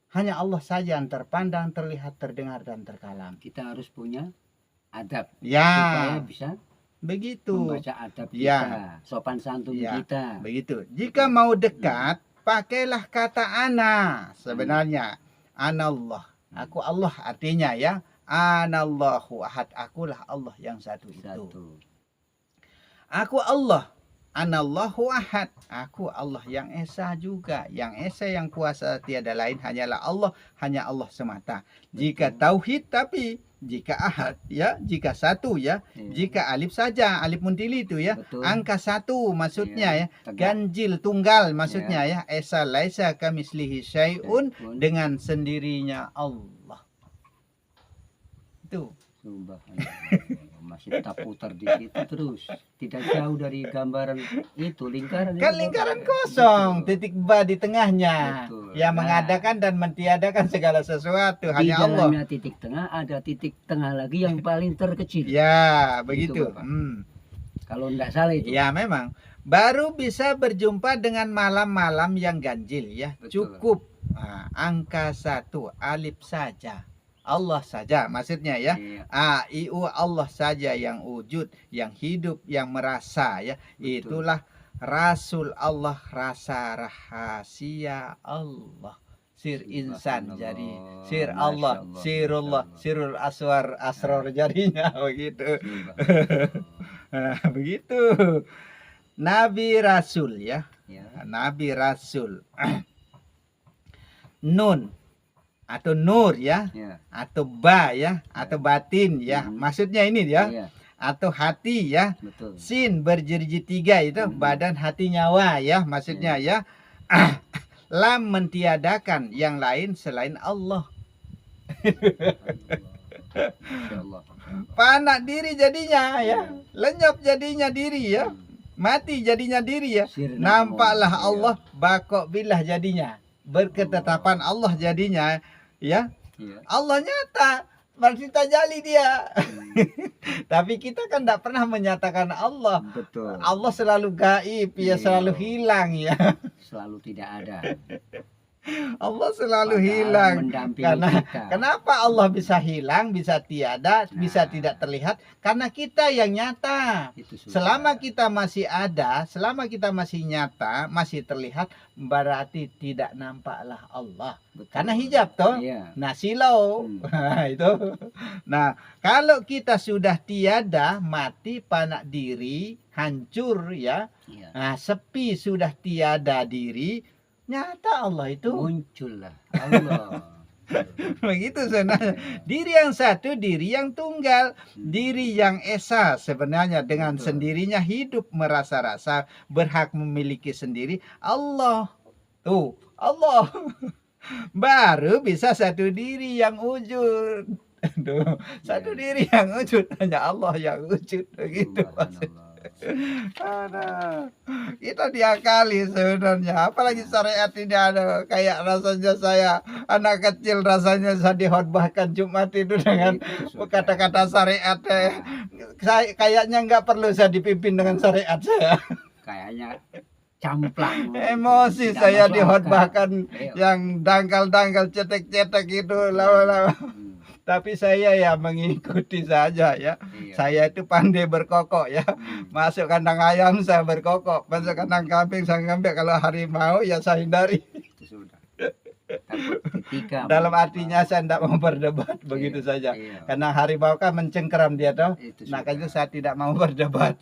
Hanya Allah saja yang terpandang, terlihat, terdengar, dan terkalam. Kita harus punya adab. Ya, Supaya bisa begitu. membaca adab kita. Ya. Sopan santun Ya. kita. Begitu. Jika mau dekat, pakailah kata ana. Sebenarnya, anallah. Aku Allah artinya ya. Anallahu ahad. Akulah Allah yang satu itu. Aku Allah. Anallahu ahad. Aku Allah yang esa juga. Yang esa yang kuasa tiada lain hanyalah Allah. Hanya Allah semata. Jika tauhid tapi jika ahad ya, jika satu ya, Iya. jika alif saja, alif muntili itu ya, Betul. angka satu maksudnya ya, Tegak. ganjil tunggal maksudnya ya, esa laisa kamislihi syai'un, Pun dengan sendirinya Allah. Itu. subhanallah. Masih tetap putar di situ terus. Tidak jauh dari gambaran itu, lingkaran. Kan itu, lingkaran Bapak. kosong, Betul. titik ba di tengahnya. Betul. Yang Nah. mengadakan dan mentiadakan segala sesuatu Di hanya Allah. dalamnya titik tengah, ada titik tengah lagi yang paling terkecil. Ya, begitu. Bapak. Kalau enggak salah itu. Ya, memang. Baru bisa berjumpa dengan malam-malam yang ganjil ya. Betul. Cukup angka satu, alif saja. Allah saja maksudnya ya. Iya, A-I-U Allah saja yang wujud, yang hidup, yang merasa ya. betul. Itulah Rasul Allah, rasa rahasia Allah. Sir insan jadi sir Masya Allah, Allah, Masya sirullah, Allah. sirul aswar, asror jadinya begitu. Subhanallah. Nah, begitu. Nabi Rasul ya. Ya, Nabi Rasul. Nun atau nur ya, ya, atau ba ya, atau batin ya. Mhm. Maksudnya ini ya, iya, atau hati ya. betul. Sin berjejer tiga itu Mhm. badan, hati, nyawa ya, maksudnya ya. Lam mentiadakan yang lain selain Allah. Masya Allah, Masya Allah. Panak diri jadinya ya, lenyap jadinya diri ya, mati jadinya diri ya. Sirna Nampaklah semua. Allah, bakok bilah jadinya, berketetapan Allah jadinya ya. Iya. Allah nyata, berarti tajali dia. Hmm, Tapi kita kan tidak pernah menyatakan Allah. betul. Allah selalu gaib ya, Iya. selalu hilang ya. Selalu tidak ada. Allah selalu Padahal hilang. mendampingi Karena kita. kenapa Allah bisa hilang, bisa tiada, bisa Nah. tidak terlihat? Karena kita yang nyata. Itu sudah. Selama kita masih ada, selama kita masih nyata, masih terlihat, berarti tidak nampaklah Allah. Betul. Karena hijab toh. Iya. Nah, silau. Itu. Nah, kalau kita sudah tiada, mati, panak diri, hancur ya. Iya. Nah, sepi sudah tiada diri, nyata Allah itu. Muncullah Allah. Begitu sebenarnya. Diri yang satu, diri yang tunggal, diri yang esa sebenarnya dengan Betul. sendirinya hidup merasa-rasa, berhak memiliki sendiri Allah. Tuh, Allah. Baru bisa satu diri yang wujud. Tuh, satu Iya. diri yang wujud, hanya Allah yang wujud begitu. Subhanallah. Aduh, kita diakali sebenarnya. Apalagi syariat ini ada kayak rasanya saya anak kecil, rasanya saya dihotbahkan Jumat itu dengan Itu sudah. kata-kata syariat. Nah, Saya kayaknya nggak perlu saya dipimpin dengan syariat saya. kayaknya camplang. Emosi Tidak saya masuk dihotbahkan akal. Iya. yang dangkal-dangkal, cetek-cetek itu lama-lama. Hmm, Tapi saya ya mengikuti saja ya. iya. Saya itu pandai berkokok ya. Hmm, Masuk kandang ayam saya berkokok, masuk kandang kambing saya ngambil, kalau harimau ya saya hindari. itu sudah. Takut ketika Dalam artinya saya tidak mau berdebat begitu saja. Iya. Karena harimau kan mencengkeram dia toh. Itu Makanya sudah. saya tidak mau berdebat.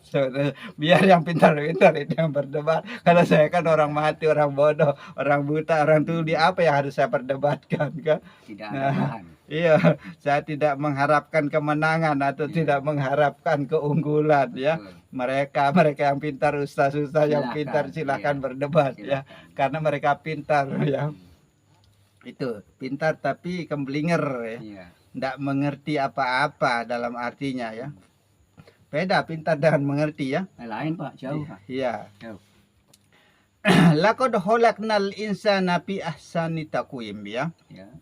Biar yang pintar-pintar itu yang berdebat. Kalau saya kan orang mati, orang bodoh, orang buta, orang tuli, apa yang harus saya perdebatkan kan? Tidak ada Nah. bahan. Iya, saya tidak mengharapkan kemenangan atau Iya. tidak mengharapkan keunggulan ya. Betul. Mereka yang pintar, ustaz-ustaz yang Silakan, pintar silahkan iya. berdebat ya. Silakan. Karena mereka pintar ya. Itu pintar tapi kemblinger ya. Iya. Tidak mengerti apa-apa dalam artinya ya. Beda pintar dengan mengerti ya. Lain Pak, jauh Pak. Iya. Jauh. Laqad khalaqnal insana fi ahsani taqwim ya. Ya.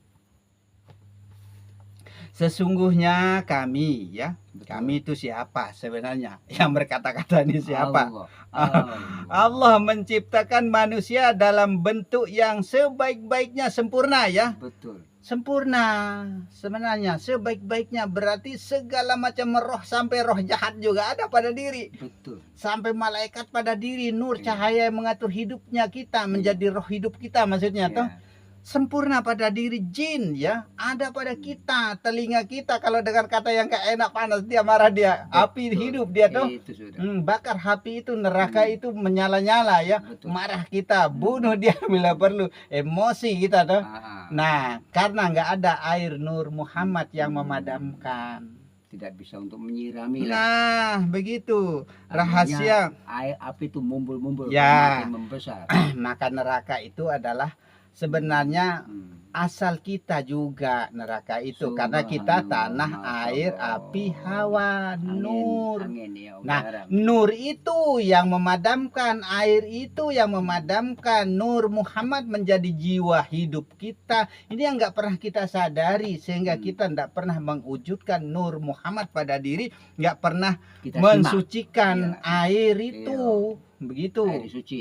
Sesungguhnya kami ya. Betul. Kami itu siapa sebenarnya? Yang berkata-kata ini siapa? Allah. Allah menciptakan manusia dalam bentuk yang sebaik-baiknya sempurna ya. Betul. Sempurna sebenarnya sebaik-baiknya, berarti segala macam roh, sampai roh jahat juga ada pada diri, Betul. sampai malaikat pada diri, nur Iya. cahaya yang mengatur hidupnya kita, menjadi roh hidup kita maksudnya toh. Ya. Sempurna pada diri. Jin ya ada pada kita, telinga kita kalau dengan kata yang gak enak, panas dia, marah dia, api Betul. hidup dia tuh. Itu sudah. Bakar api itu, neraka itu menyala-nyala ya. Betul. Marah kita, bunuh dia bila perlu, emosi kita tuh. Nah, karena nggak ada air nur Muhammad yang memadamkan. Tidak bisa untuk menyirami lah. Nah, begitu Artinya, rahasia. air api itu mumbul-mumbul, Ya. makin membesar. Maka neraka itu adalah sebenarnya asal kita juga neraka itu, karena kita tanah, air, api, hawa, nur. Angin, ya, Nah, udara. nur itu yang memadamkan, air itu yang memadamkan, nur Muhammad menjadi jiwa hidup kita. Ini yang nggak pernah kita sadari, sehingga kita nggak pernah mewujudkan nur Muhammad pada diri, nggak pernah Kita mensucikan Iya. air itu, begitu. simak air suci.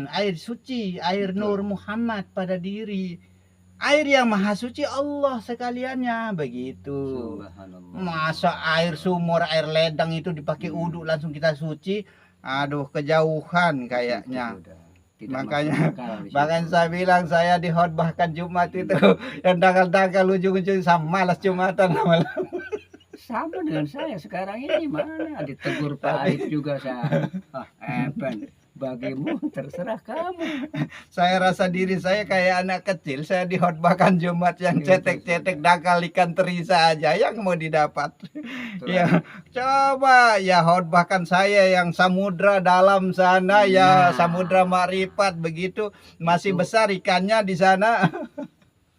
Air suci, air Betul. nur Muhammad pada diri. Air yang maha suci Allah sekaliannya, begitu. Subhanallah. Masa air sumur, air ledang itu dipakai wudhu langsung kita suci? Aduh, kejauhan kayaknya. Makanya saya bilang, saya dihotbahkan Jumat itu yang dangkal-dangkal ujung-ujung sama malas Jumatan. Sama dengan saya sekarang ini, mana ditegur Pak Arif juga saya. Evan, bagimu terserah kamu. Saya rasa diri saya kayak anak kecil, saya dihotbahkan Jumat yang cetek-cetek dangkal ikan teri saja yang mau didapat. Ya, coba ya hotbahkan saya yang samudra dalam sana, ya samudra Makrifat begitu, masih besar ikannya di sana.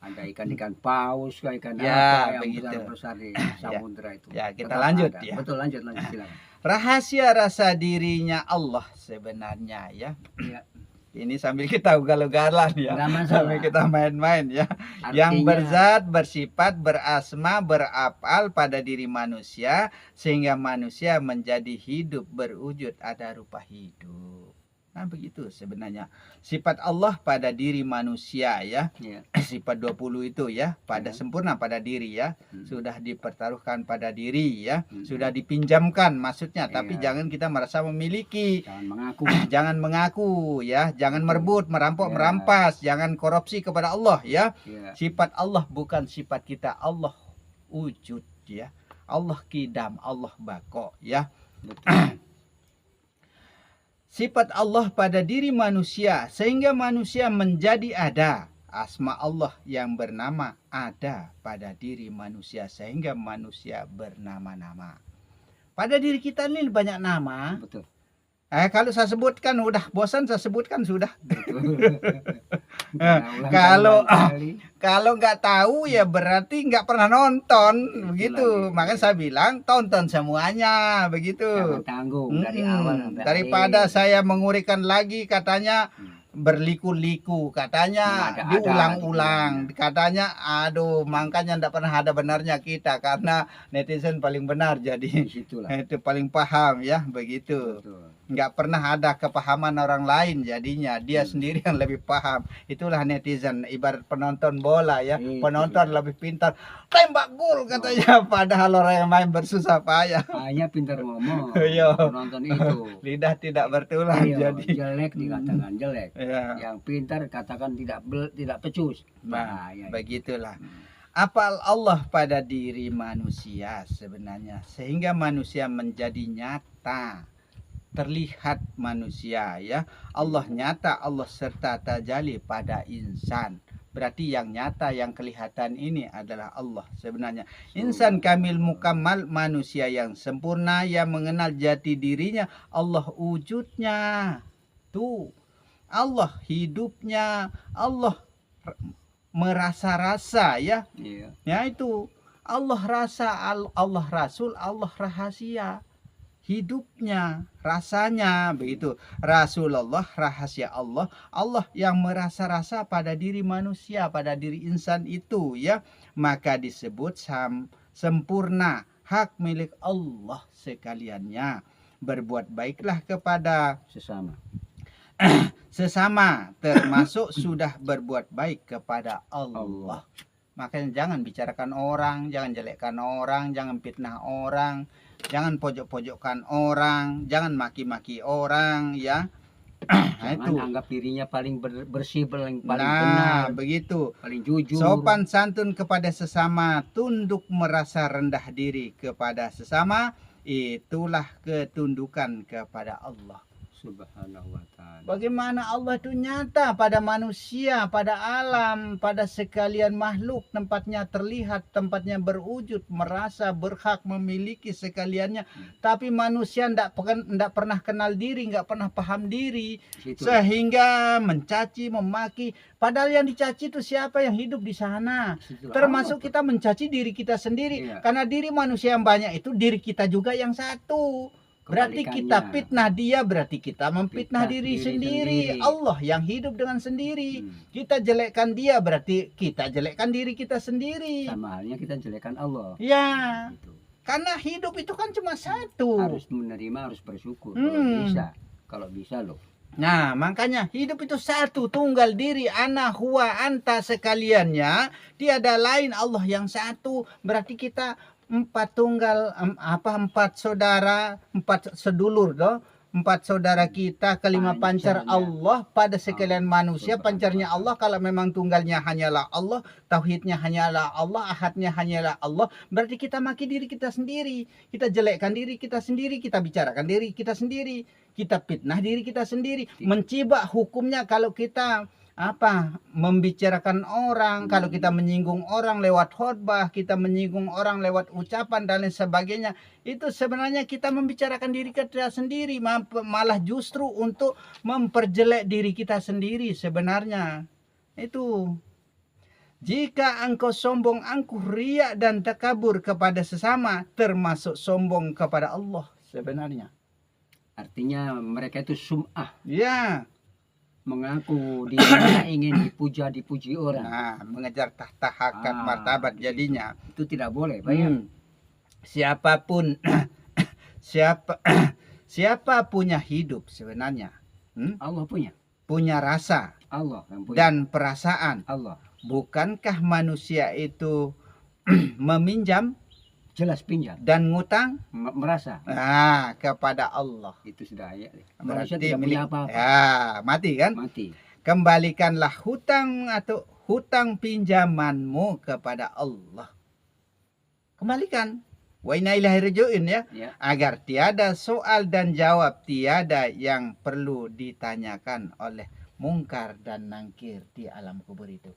Ada ikan-ikan paus, ikan ya, apa yang begitu. besar di samudra itu. Ya, kita lanjut ada. ya. Betul, lanjut silakan. Rahasia rasa dirinya Allah sebenarnya ya. Ya. Ini sambil kita ugal-ugalan ya. Sambil kita main-main ya. Artinya, yang berzat, bersifat, berasma, berafal pada diri manusia sehingga manusia menjadi hidup, berwujud, ada rupa hidup. Nah, begitu sebenarnya sifat Allah pada diri manusia ya. Sifat 20 itu ya, pada sempurna pada diri ya. Sudah dipertaruhkan pada diri ya. Sudah dipinjamkan maksudnya, tapi jangan kita merasa memiliki. Jangan mengaku. Jangan mengaku ya, jangan merebut, merampok, merampas, jangan korupsi kepada Allah ya. Sifat Allah bukan sifat kita. Allah wujud ya. Allah kidam, Allah bako ya. Betul. Sifat Allah pada diri manusia sehingga manusia menjadi ada. Asma Allah yang bernama ada pada diri manusia sehingga manusia bernama-nama. Pada diri kita ini banyak nama. Betul. Kalau saya sebutkan udah bosan, saya sebutkan sudah. Kalau nggak tahu ya berarti nggak pernah nonton begitu. Makanya saya bilang tonton semuanya begitu. Jangan tanggung dari awal sampai daripada saya mengurikan lagi katanya berliku-liku, katanya diulang-ulang, katanya aduh, makanya nggak pernah ada benarnya kita karena netizen paling benar jadi itu paling paham ya begitu. Betul. Nggak pernah ada kepahaman orang lain jadinya dia sendiri yang lebih paham. Itulah netizen, ibarat penonton bola ya, penonton lebih pintar tembak gol katanya, padahal orang yang main bersusah payah. Hanya pintar ngomong, penonton itu lidah tidak bertulang. Jadi jelek dikatakan jelek, yang pintar katakan tidak pecus. Begitulah. Apal Allah pada diri manusia sebenarnya sehingga manusia menjadi nyata. Terlihat manusia ya, Allah nyata, Allah serta tajali pada insan. Berarti yang nyata, yang kelihatan ini adalah Allah sebenarnya. Insan kamil mukammal, manusia yang sempurna yang mengenal jati dirinya. Allah wujudnya tuh, Allah hidupnya, Allah merasa-rasa ya. Ya itu Allah rasa, Allah rasul, Allah rahasia. Hidupnya, rasanya begitu. Rasulullah, rahasia Allah, Allah yang merasa-rasa pada diri manusia, pada diri insan itu ya, maka disebut sempurna, hak milik Allah sekaliannya. Berbuat baiklah kepada sesama termasuk sudah berbuat baik kepada Allah. Makanya jangan bicarakan orang, jangan jelekkan orang, jangan fitnah orang, jangan pojok-pojokkan orang, jangan maki-maki orang ya. Jangan anggap dirinya paling bersih, paling benar, begitu, paling jujur. Sopan santun kepada sesama, tunduk merasa rendah diri kepada sesama, itulah ketundukan kepada Allah Subhanahu wa ta'ala. Bagaimana Allah itu nyata pada manusia, pada alam, pada sekalian makhluk, tempatnya terlihat, tempatnya berwujud, merasa berhak memiliki sekaliannya. Tapi manusia tidak pernah kenal diri, nggak pernah paham diri, sehingga mencaci, memaki. Padahal yang dicaci itu siapa yang hidup di sana? Termasuk kita mencaci diri kita sendiri, karena diri manusia yang banyak itu diri kita juga yang satu. Berarti kita fitnah dia, berarti kita memfitnah diri sendiri. Allah yang hidup dengan sendiri. Kita jelekkan dia, berarti kita jelekkan diri kita sendiri. Sama halnya kita jelekkan Allah. Ya, gitu. Karena hidup itu kan cuma satu. Harus menerima, harus bersyukur. Kalau bisa loh. Nah, makanya hidup itu satu, tunggal diri, ana, huwa, anta sekaliannya. Tiada lain Allah yang satu. Berarti kita empat tunggal, empat saudara, empat sedulur toh. Empat saudara kita, kelima pancar Pancarnya Allah pada sekalian manusia. Subhanallah. Pancarnya Allah kalau memang tunggalnya hanyalah Allah, tauhidnya hanyalah Allah, ahadnya hanyalah Allah. Berarti kita maki diri kita sendiri. Kita jelekkan diri kita sendiri, kita bicarakan diri kita sendiri. Kita fitnah diri kita sendiri, mencibak hukumnya kalau kita membicarakan orang, kalau kita menyinggung orang lewat khotbah, kita menyinggung orang lewat ucapan dan lain sebagainya, itu sebenarnya kita membicarakan diri kita sendiri, malah justru untuk memperjelek diri kita sendiri sebenarnya. Itu jika engkau sombong, angkuh, riak dan takabur kepada sesama, termasuk sombong kepada Allah sebenarnya. Artinya mereka itu sum'ah, Ya, mengaku dirinya ingin dipuji orang. nah, mengejar tahta hakikat martabat jadinya. Itu tidak boleh, Pak ya. Siapapun siapa punya hidup sebenarnya, Allah punya rasa Allah yang punya. dan perasaan. Allah Bukankah manusia itu meminjam jelas pinjam, dan ngutang merasa kepada Allah? itu sudah ya. Manusia Berarti tidak punya apa-apa, ya, mati kan? mati. Kembalikanlah hutang atau hutang pinjamanmu kepada Allah. Kembalikan. Wa inna ilaihi raji'un ya. Agar tiada soal dan jawab, tiada yang perlu ditanyakan oleh mungkar dan nangkir di alam kubur itu.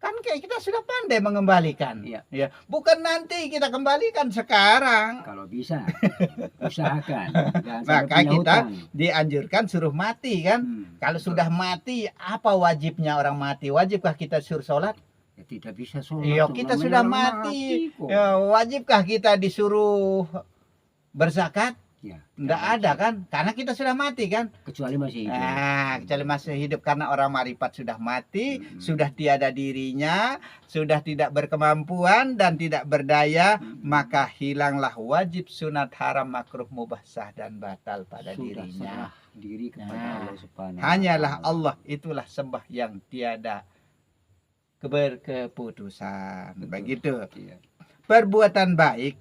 Kan kayak kita sudah pandai mengembalikan. Ya. Bukan nanti kita kembalikan sekarang. Kalau bisa usahakan. Jangan Maka sampai punya kita hutang. dianjurkan suruh mati kan. Kalau sudah mati, apa wajibnya orang mati? Wajibkah kita suruh sholat? Ya, tidak bisa sholat. Iya, kita namanya sudah orang mati. kok. Ya, wajibkah kita disuruh berzakat? Ya, Enggak ada kan? Karena kita sudah mati kan? kecuali masih hidup. Kecuali masih hidup karena orang marifat sudah mati, sudah tiada dirinya, sudah tidak berkemampuan dan tidak berdaya, maka hilanglah wajib, sunat, haram, makruh, mubah, sah dan batal pada Sudah dirinya. serah diri kepada Allah Subhanahu. Hanyalah Allah, itulah sembah yang tiada berkeputusan. Betul. Begitu. Iya. Perbuatan baik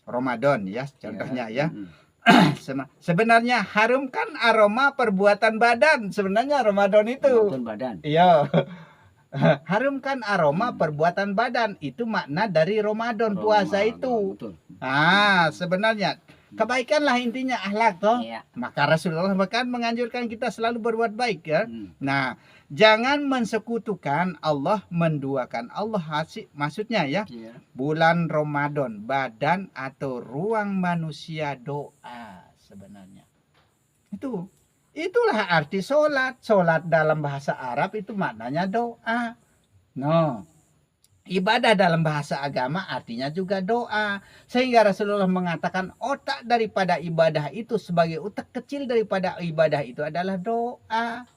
Ramadan ya contohnya ya. Sebenarnya harumkan aroma perbuatan badan sebenarnya Ramadan itu. Nonton badan. Iya. Harumkan aroma perbuatan badan itu makna dari Ramadan puasa itu. Betul. Sebenarnya kebaikanlah intinya akhlak toh. Iya. Maka Rasulullah bahkan menganjurkan kita selalu berbuat baik ya. Hmm. Nah, jangan mensekutukan Allah, menduakan Allah. Maksudnya ya, Iya. bulan Ramadan, badan atau ruang manusia doa sebenarnya. Itulah arti sholat. Sholat dalam bahasa Arab itu maknanya doa. No. Ibadah dalam bahasa agama artinya juga doa. Sehingga Rasulullah mengatakan otak daripada ibadah itu sebagai otak kecil daripada ibadah itu adalah doa.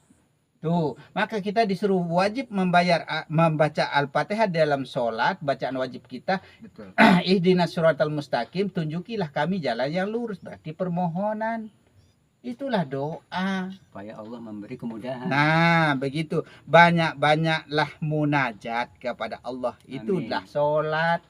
Tuh, maka kita disuruh wajib membaca Al-Fatihah dalam sholat, bacaan wajib kita. Betul. Ihdinas siratal mustaqim, tunjukilah kami jalan yang lurus, berarti permohonan. Itulah doa. Supaya Allah memberi kemudahan. Nah, begitu. Banyak-banyaklah munajat kepada Allah. Itulah sholat.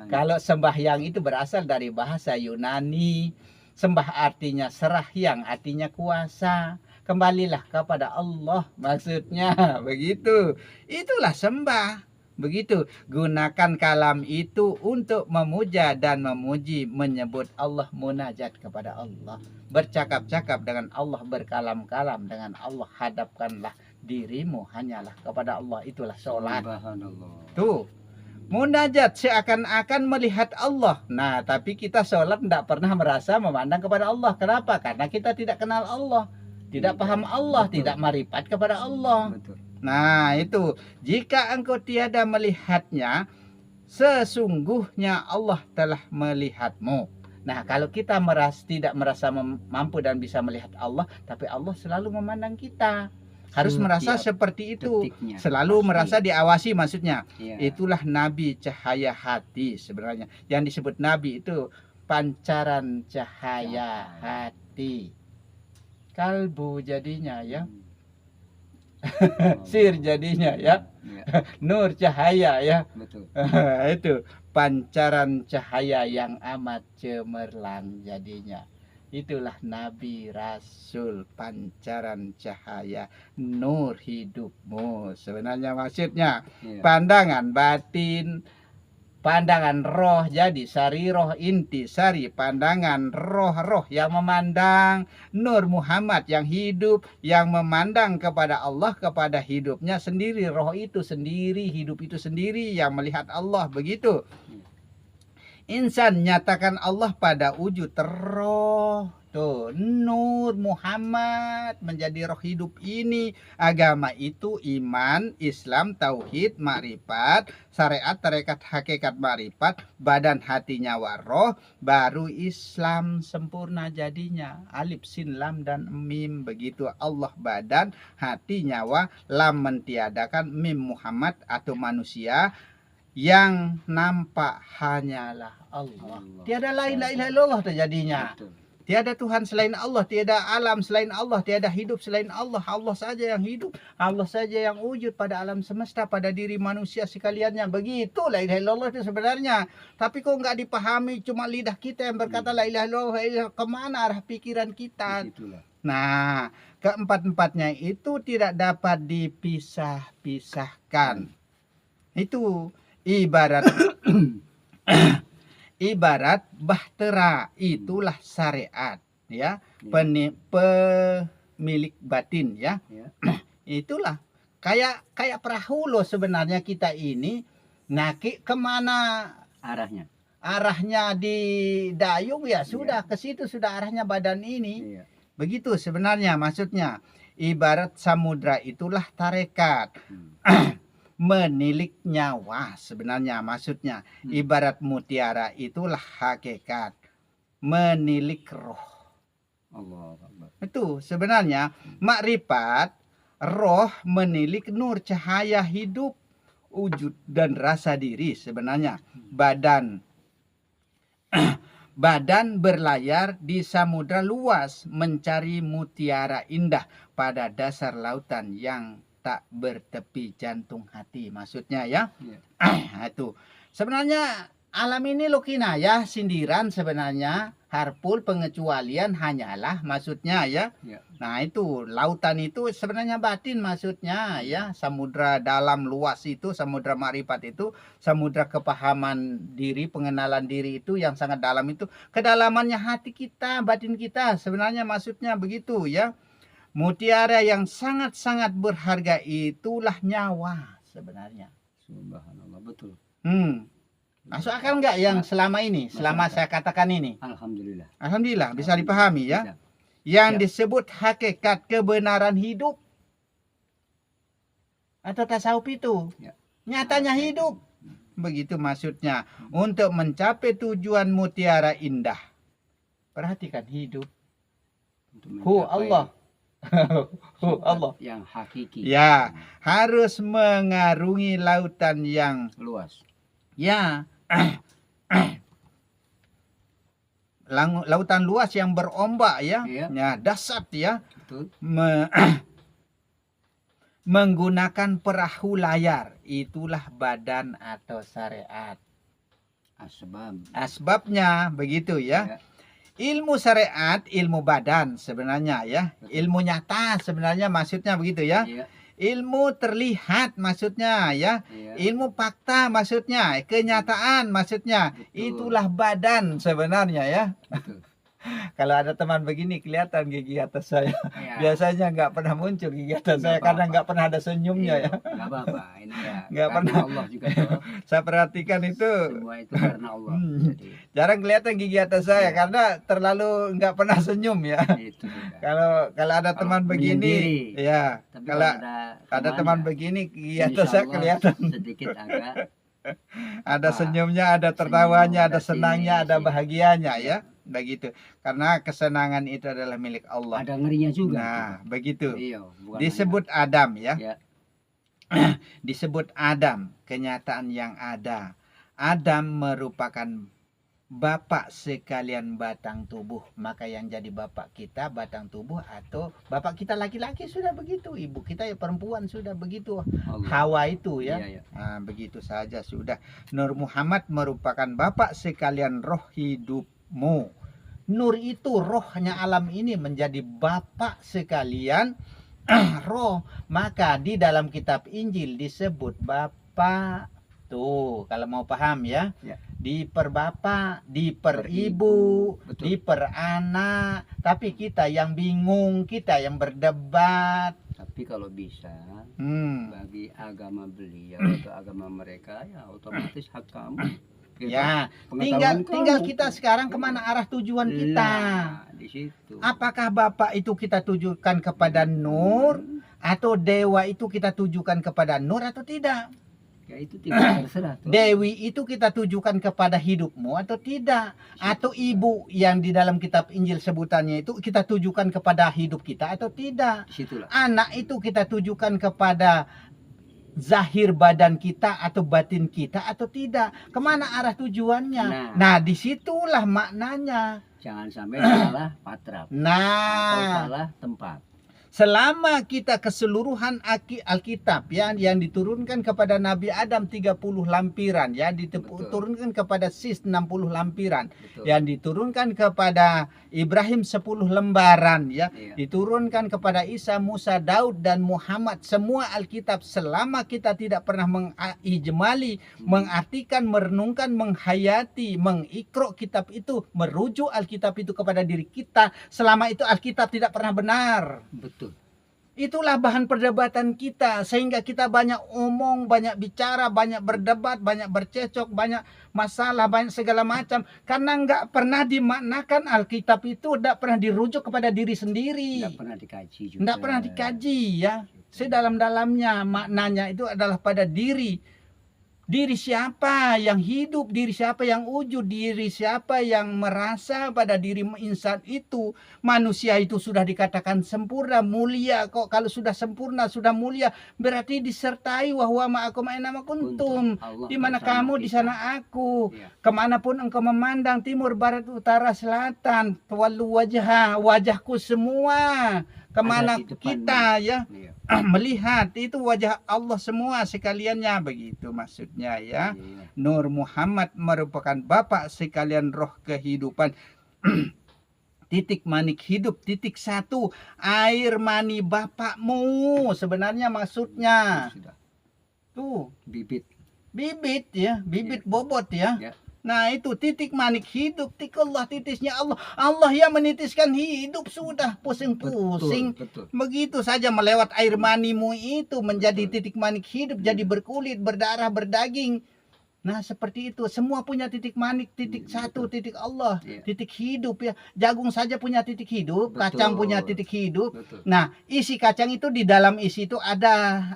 Kalau sembahyang itu berasal dari bahasa Yunani. Sembah artinya serah, yang artinya kuasa. Kembalilah kepada Allah, maksudnya begitu. Itulah sembah. Begitu, gunakan kalam itu untuk memuja dan memuji, menyebut Allah, munajat kepada Allah, bercakap-cakap dengan Allah, berkalam-kalam dengan Allah, hadapkanlah dirimu hanyalah kepada Allah. Itulah sholat. Tuh, munajat seakan-akan melihat Allah. Nah, tapi kita sholat tidak pernah merasa memandang kepada Allah. Kenapa? Karena kita tidak kenal Allah, tidak paham Allah, tidak marifat kepada Allah. Betul. Nah, itu jika engkau tiada melihatnya, sesungguhnya Allah telah melihatmu. Nah, kalau kita tidak merasa mampu dan bisa melihat Allah, tapi Allah selalu memandang kita. Harus merasa seperti itu. Selalu merasa diawasi maksudnya. Itulah Nabi cahaya hati sebenarnya. Yang disebut Nabi itu pancaran cahaya hati. kalbu jadinya ya. Hmm. Sir jadinya ya. Ya, Nur cahaya ya. betul. Itu pancaran cahaya yang amat cemerlang jadinya. Itulah Nabi Rasul, pancaran cahaya, nur hidupmu. Sebenarnya maksudnya Ya. pandangan batin, pandangan roh, jadi sari roh inti sari, pandangan roh yang memandang Nur Muhammad yang hidup, yang memandang kepada Allah, kepada hidupnya sendiri, roh itu sendiri, hidup itu sendiri yang melihat Allah, begitu. Insan nyatakan Allah pada wujud roh. Tuh, Nur Muhammad menjadi roh hidup ini. Agama itu iman, Islam, tauhid, makrifat, syariat, tarekat, hakikat, makrifat, badan, hati, nyawa, roh, baru Islam sempurna jadinya. Alif, sin, lam, dan mim. Begitu Allah badan, hati, nyawa, lam mentiadakan, mim Muhammad atau manusia. Yang nampak hanyalah Allah. Tiada lain la ilaha illallah terjadinya. Betul. Tiada Tuhan selain Allah, tiada alam selain Allah, tiada hidup selain Allah. Allah saja yang hidup, Allah saja yang wujud pada alam semesta, pada diri manusia sekaliannya. Begitu la ilaha illallah itu sebenarnya. Tapi kok nggak dipahami, cuma lidah kita yang berkata la ilaha illallah. Kemana arah pikiran kita? Itulah. Nah, keempat-empatnya itu tidak dapat dipisah-pisahkan. Itu ibarat ibarat bahtera, itulah syariat ya, pemilik batin ya. Ya. Itulah kayak perahu loh sebenarnya kita ini. Naki kemana arahnya di dayung ya sudah ke situ, sudah arahnya badan ini. Iya. Begitu sebenarnya maksudnya. Ibarat samudra itulah tarekat. Menilik nyawa sebenarnya maksudnya. Ibarat mutiara itulah hakikat, menilik roh. Allah Akbar. Itu sebenarnya makrifat, roh menilik nur cahaya hidup, wujud dan rasa diri sebenarnya. Badan berlayar di samudra luas mencari mutiara indah pada dasar lautan yang tak bertepi jantung hati, maksudnya ya. Itu sebenarnya alam ini lokinaya, sindiran sebenarnya, harpul pengecualian hanyalah maksudnya ya. Nah itu lautan itu sebenarnya batin maksudnya ya. Samudra dalam luas itu, samudra makrifat itu, samudra kepahaman diri, pengenalan diri itu yang sangat dalam itu, kedalamannya hati kita, batin kita sebenarnya maksudnya begitu ya. Mutiara yang sangat-sangat berharga itulah nyawa sebenarnya. Subhanallah, betul. Masuk akal enggak yang selama ini, selama saya katakan ini? Alhamdulillah. Alhamdulillah bisa dipahami ya. Bisa. Yang disebut hakikat kebenaran hidup atau tasawuf itu nyatanya hidup. Begitu maksudnya. Untuk mencapai tujuan mutiara indah, perhatikan hidup. Allah. Allah yang hakiki ya, harus mengarungi lautan yang luas ya. Lautan luas yang berombak ya, ya dasar ya. Betul. Menggunakan perahu layar, itulah badan atau syariat. Asbabnya begitu ya. Ilmu syariat, ilmu badan sebenarnya ya. Ilmu nyata sebenarnya maksudnya begitu ya. Ilmu terlihat maksudnya ya. Ilmu fakta maksudnya, kenyataan maksudnya. Itulah badan sebenarnya ya. Kalau ada teman begini kelihatan gigi atas saya. Biasanya nggak pernah muncul gigi atas saya karena nggak pernah ada senyumnya ya. Nggak apa-apa, ini ya. Nggak pernah. Allah juga. Saya perhatikan itu. Semua itu karena Allah. Jarang kelihatan gigi atas saya karena terlalu nggak pernah senyum ya. Kalau ada teman begini, ya. Kalau ada teman begini gigi atas saya kelihatan. Sedikit agak. Ada senyumnya, ada tertawanya, ada senangnya, ada bahagianya ya. Begitu, karena kesenangan itu adalah milik Allah. Ada ngerinya juga. Nah, begitu. Iya, disebut Adam ya. Disebut Adam, kenyataan yang ada. Adam merupakan bapak sekalian batang tubuh. Maka yang jadi bapak kita batang tubuh, atau bapak kita laki-laki sudah begitu, ibu kita ya perempuan sudah begitu. Allah. Hawa itu ya. Iya, iya. Nah, begitu saja sudah. Nur Muhammad merupakan bapak sekalian roh hidupmu. Nur itu rohnya alam ini, menjadi bapak sekalian roh. Maka di dalam kitab Injil disebut bapak. Tuh, kalau mau paham ya. Ya. Diperbapak, diperibu, Betul. diperanak. Tapi kita yang bingung, kita yang berdebat. Tapi kalau bisa bagi agama beliau atau agama mereka, ya otomatis hak kamu. Ya, Pengetahuan tinggal kamu. kita sekarang kemana arah tujuan kita. Nah, di situ. Apakah Bapak itu kita tujukan kepada Nur, atau Dewa itu kita tujukan kepada Nur atau tidak? Ya itu tidak terserah. Tuh. Dewi itu kita tujukan kepada hidupmu atau tidak? Atau ibu yang di dalam kitab Injil sebutannya itu kita tujukan kepada hidup kita atau tidak? Disitulah. Anak itu kita tujukan kepada zahir badan kita atau batin kita atau tidak? Kemana arah tujuannya? Nah, disitulah maknanya. Jangan sampai salah patrap. Atau Nah, salah tempat. selama kita keseluruhan Alkitab ya, yang diturunkan kepada Nabi Adam 30 lampiran, ya diturunkan kepada Sis 60 lampiran, Betul. yang diturunkan kepada Ibrahim 10 lembaran ya, Iya. diturunkan kepada Isa, Musa, Daud dan Muhammad. Semua Alkitab, selama kita tidak pernah mengijmali, mengartikan, merenungkan, menghayati, mengikro kitab itu, merujuk Alkitab itu kepada diri kita, selama itu Alkitab tidak pernah benar. Betul. Itulah bahan perdebatan kita, sehingga kita banyak omong, banyak bicara, banyak berdebat, banyak bercecok, banyak masalah, banyak segala macam, karena nggak pernah dimaknakan Alkitab itu, nggak pernah dirujuk kepada diri sendiri, Tidak pernah dikaji juga. nggak pernah dikaji ya, sedalam-dalamnya. Maknanya itu adalah pada diri. Diri siapa yang hidup, diri siapa yang wujud, diri siapa yang merasa pada diri insan itu. Manusia itu sudah dikatakan sempurna, mulia. Kok kalau sudah sempurna, sudah mulia, berarti disertai wahwa ma'akum aina ma kuntum. Di mana kamu, di sana aku. Iya. Kemanapun engkau memandang, timur, barat, utara, selatan, tawallu wajahku semua. Kemana Ada di depanmu. kita ya Iya. melihat, itu wajah Allah semua sekaliannya, begitu maksudnya ya. Iya. Nur Muhammad merupakan bapak sekalian roh kehidupan. Titik manik hidup, titik satu, air mani bapakmu sebenarnya maksudnya. Sudah. Tuh, Bibit. bibit ya, bibit Iya. bobot ya. Ya. Nah itu titik manik hidup, tikullah titisnya Allah. Allah yang menitiskan hidup, sudah pusing-pusing. Betul. Begitu saja melewat air manimu itu menjadi Betul. titik manik hidup, jadi berkulit, berdarah, berdaging. Nah seperti itu, semua punya titik manik, titik satu, titik Allah, Iya. titik hidup ya. Jagung saja punya titik hidup, Betul. kacang punya titik hidup. Betul. Nah, isi kacang itu, di dalam isi itu ada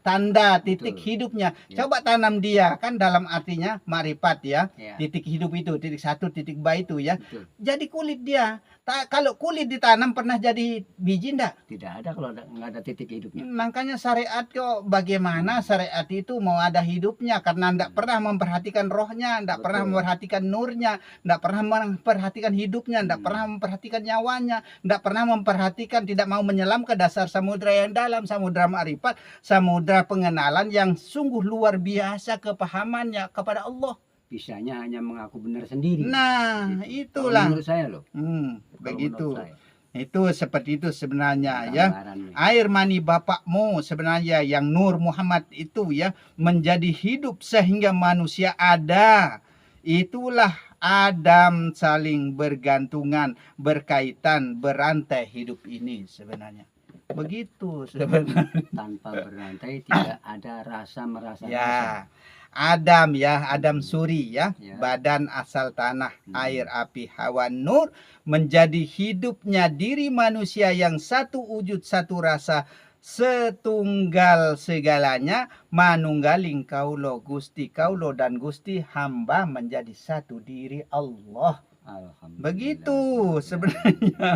tanda titik Betul. hidupnya. Ya. Coba tanam dia, kan dalam artinya marifat ya. Ya. Titik hidup itu, titik satu, titik ba itu ya. Betul. Jadi kulit dia. Kalau kulit ditanam pernah jadi biji enggak? Tidak ada kalau nggak ada titik hidupnya. Makanya syariat kok, bagaimana syariat itu mau ada hidupnya, karena enggak pernah memperhatikan rohnya, enggak pernah Betul. memperhatikan nurnya, enggak pernah memperhatikan hidupnya, enggak pernah memperhatikan nyawanya, enggak pernah memperhatikan, tidak mau menyelam ke dasar samudra yang dalam, samudra ma'rifat, samudra pengenalan yang sungguh luar biasa kepahamannya kepada Allah. Bisanya hanya mengaku benar sendiri. Nah, Kalau itulah. menurut saya loh. Kalau Begitu. menurut saya. Itu seperti itu sebenarnya ya. Gambarannya. Air mani bapakmu sebenarnya yang Nur Muhammad itu ya, menjadi hidup sehingga manusia ada. Itulah Adam saling bergantungan, berkaitan, berantai hidup ini sebenarnya. Begitu sebenarnya. Tanpa berantai tidak ada rasa merasa. Ya. Adam ya, Adam Suri ya, Ya. badan asal tanah, air, api, hawa, nur, menjadi hidupnya diri manusia yang satu wujud, satu rasa, setunggal segalanya, manunggaling kaulo Gusti, kaulo dan Gusti hamba menjadi satu diri Allah. Alhamdulillah. Begitu Ya. sebenarnya.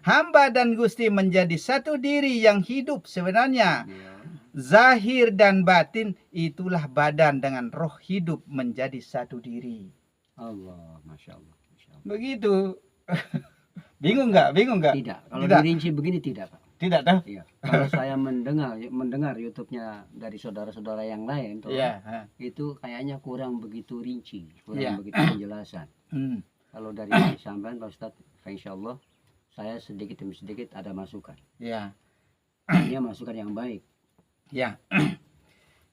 Hamba dan Gusti menjadi satu diri yang hidup sebenarnya. Ya. Zahir dan batin, itulah badan dengan roh hidup menjadi satu diri. Allah, masya Allah, masya Allah. Begitu. Bingung nggak? Bingung nggak? Tidak, kalau Tidak. dirinci begini tidak, Pak. Tidak tahu? Iya. Kalau saya mendengar YouTube-nya dari saudara-saudara yang lain, toh, Iya. Ha. itu kayaknya kurang begitu rinci, kurang Iya. begitu penjelasan. Hmm. Kalau dari sampean Pak Ustadz, insya Allah saya sedikit demi sedikit ada masukan. Ya. Ini masukan yang baik. Ya.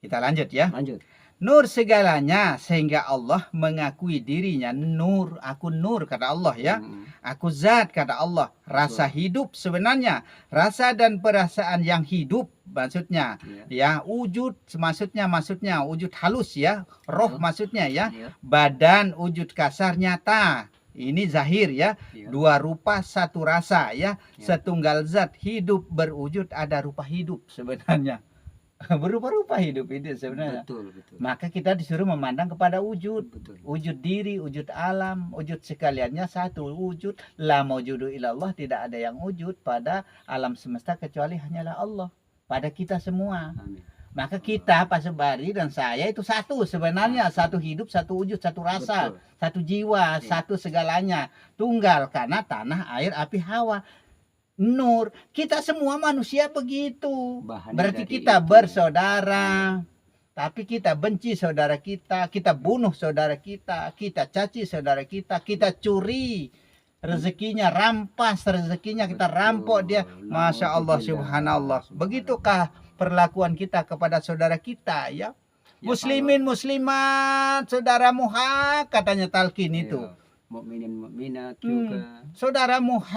Kita lanjut ya. Lanjut. Nur segalanya sehingga Allah mengakui dirinya nur. Aku nur kata Allah ya. Mm-mm. Aku zat kata Allah. Rasa hidup sebenarnya. Rasa dan perasaan yang hidup maksudnya. Iya. Ya, wujud maksudnya wujud halus ya. Roh Betul. maksudnya ya. Iya. Badan wujud kasar nyata. Ini zahir ya. Iya. Dua rupa satu rasa ya. Iya. Setunggal zat hidup berwujud ada rupa hidup sebenarnya. Berupa-rupa hidup itu sebenarnya. Betul, betul. Maka kita disuruh memandang kepada wujud. Betul. Wujud diri, wujud alam, wujud sekaliannya satu wujud. La maujudu ilallah, tidak ada yang wujud pada alam semesta kecuali hanyalah Allah. Pada kita semua. Amin. Maka kita, Pak Sebari dan saya itu satu sebenarnya. Satu hidup, satu wujud, satu rasa. Betul. Satu jiwa, Iya. satu segalanya. Tunggal karena tanah, air, api, hawa. Nur. Kita semua manusia begitu. Bahan Berarti dari kita itu. bersaudara. Tapi kita benci saudara kita bunuh saudara kita caci saudara kita curi rezekinya, rampas rezekinya, kita Betul. rampok dia. Masya Allah, subhanallah. Begitukah perlakuan kita kepada saudara kita ya? Ya, Muslimin, muslimat, saudaramu hak katanya talqin itu. Iya. Mukminin, mukminat Hmm. juga. Saudaramu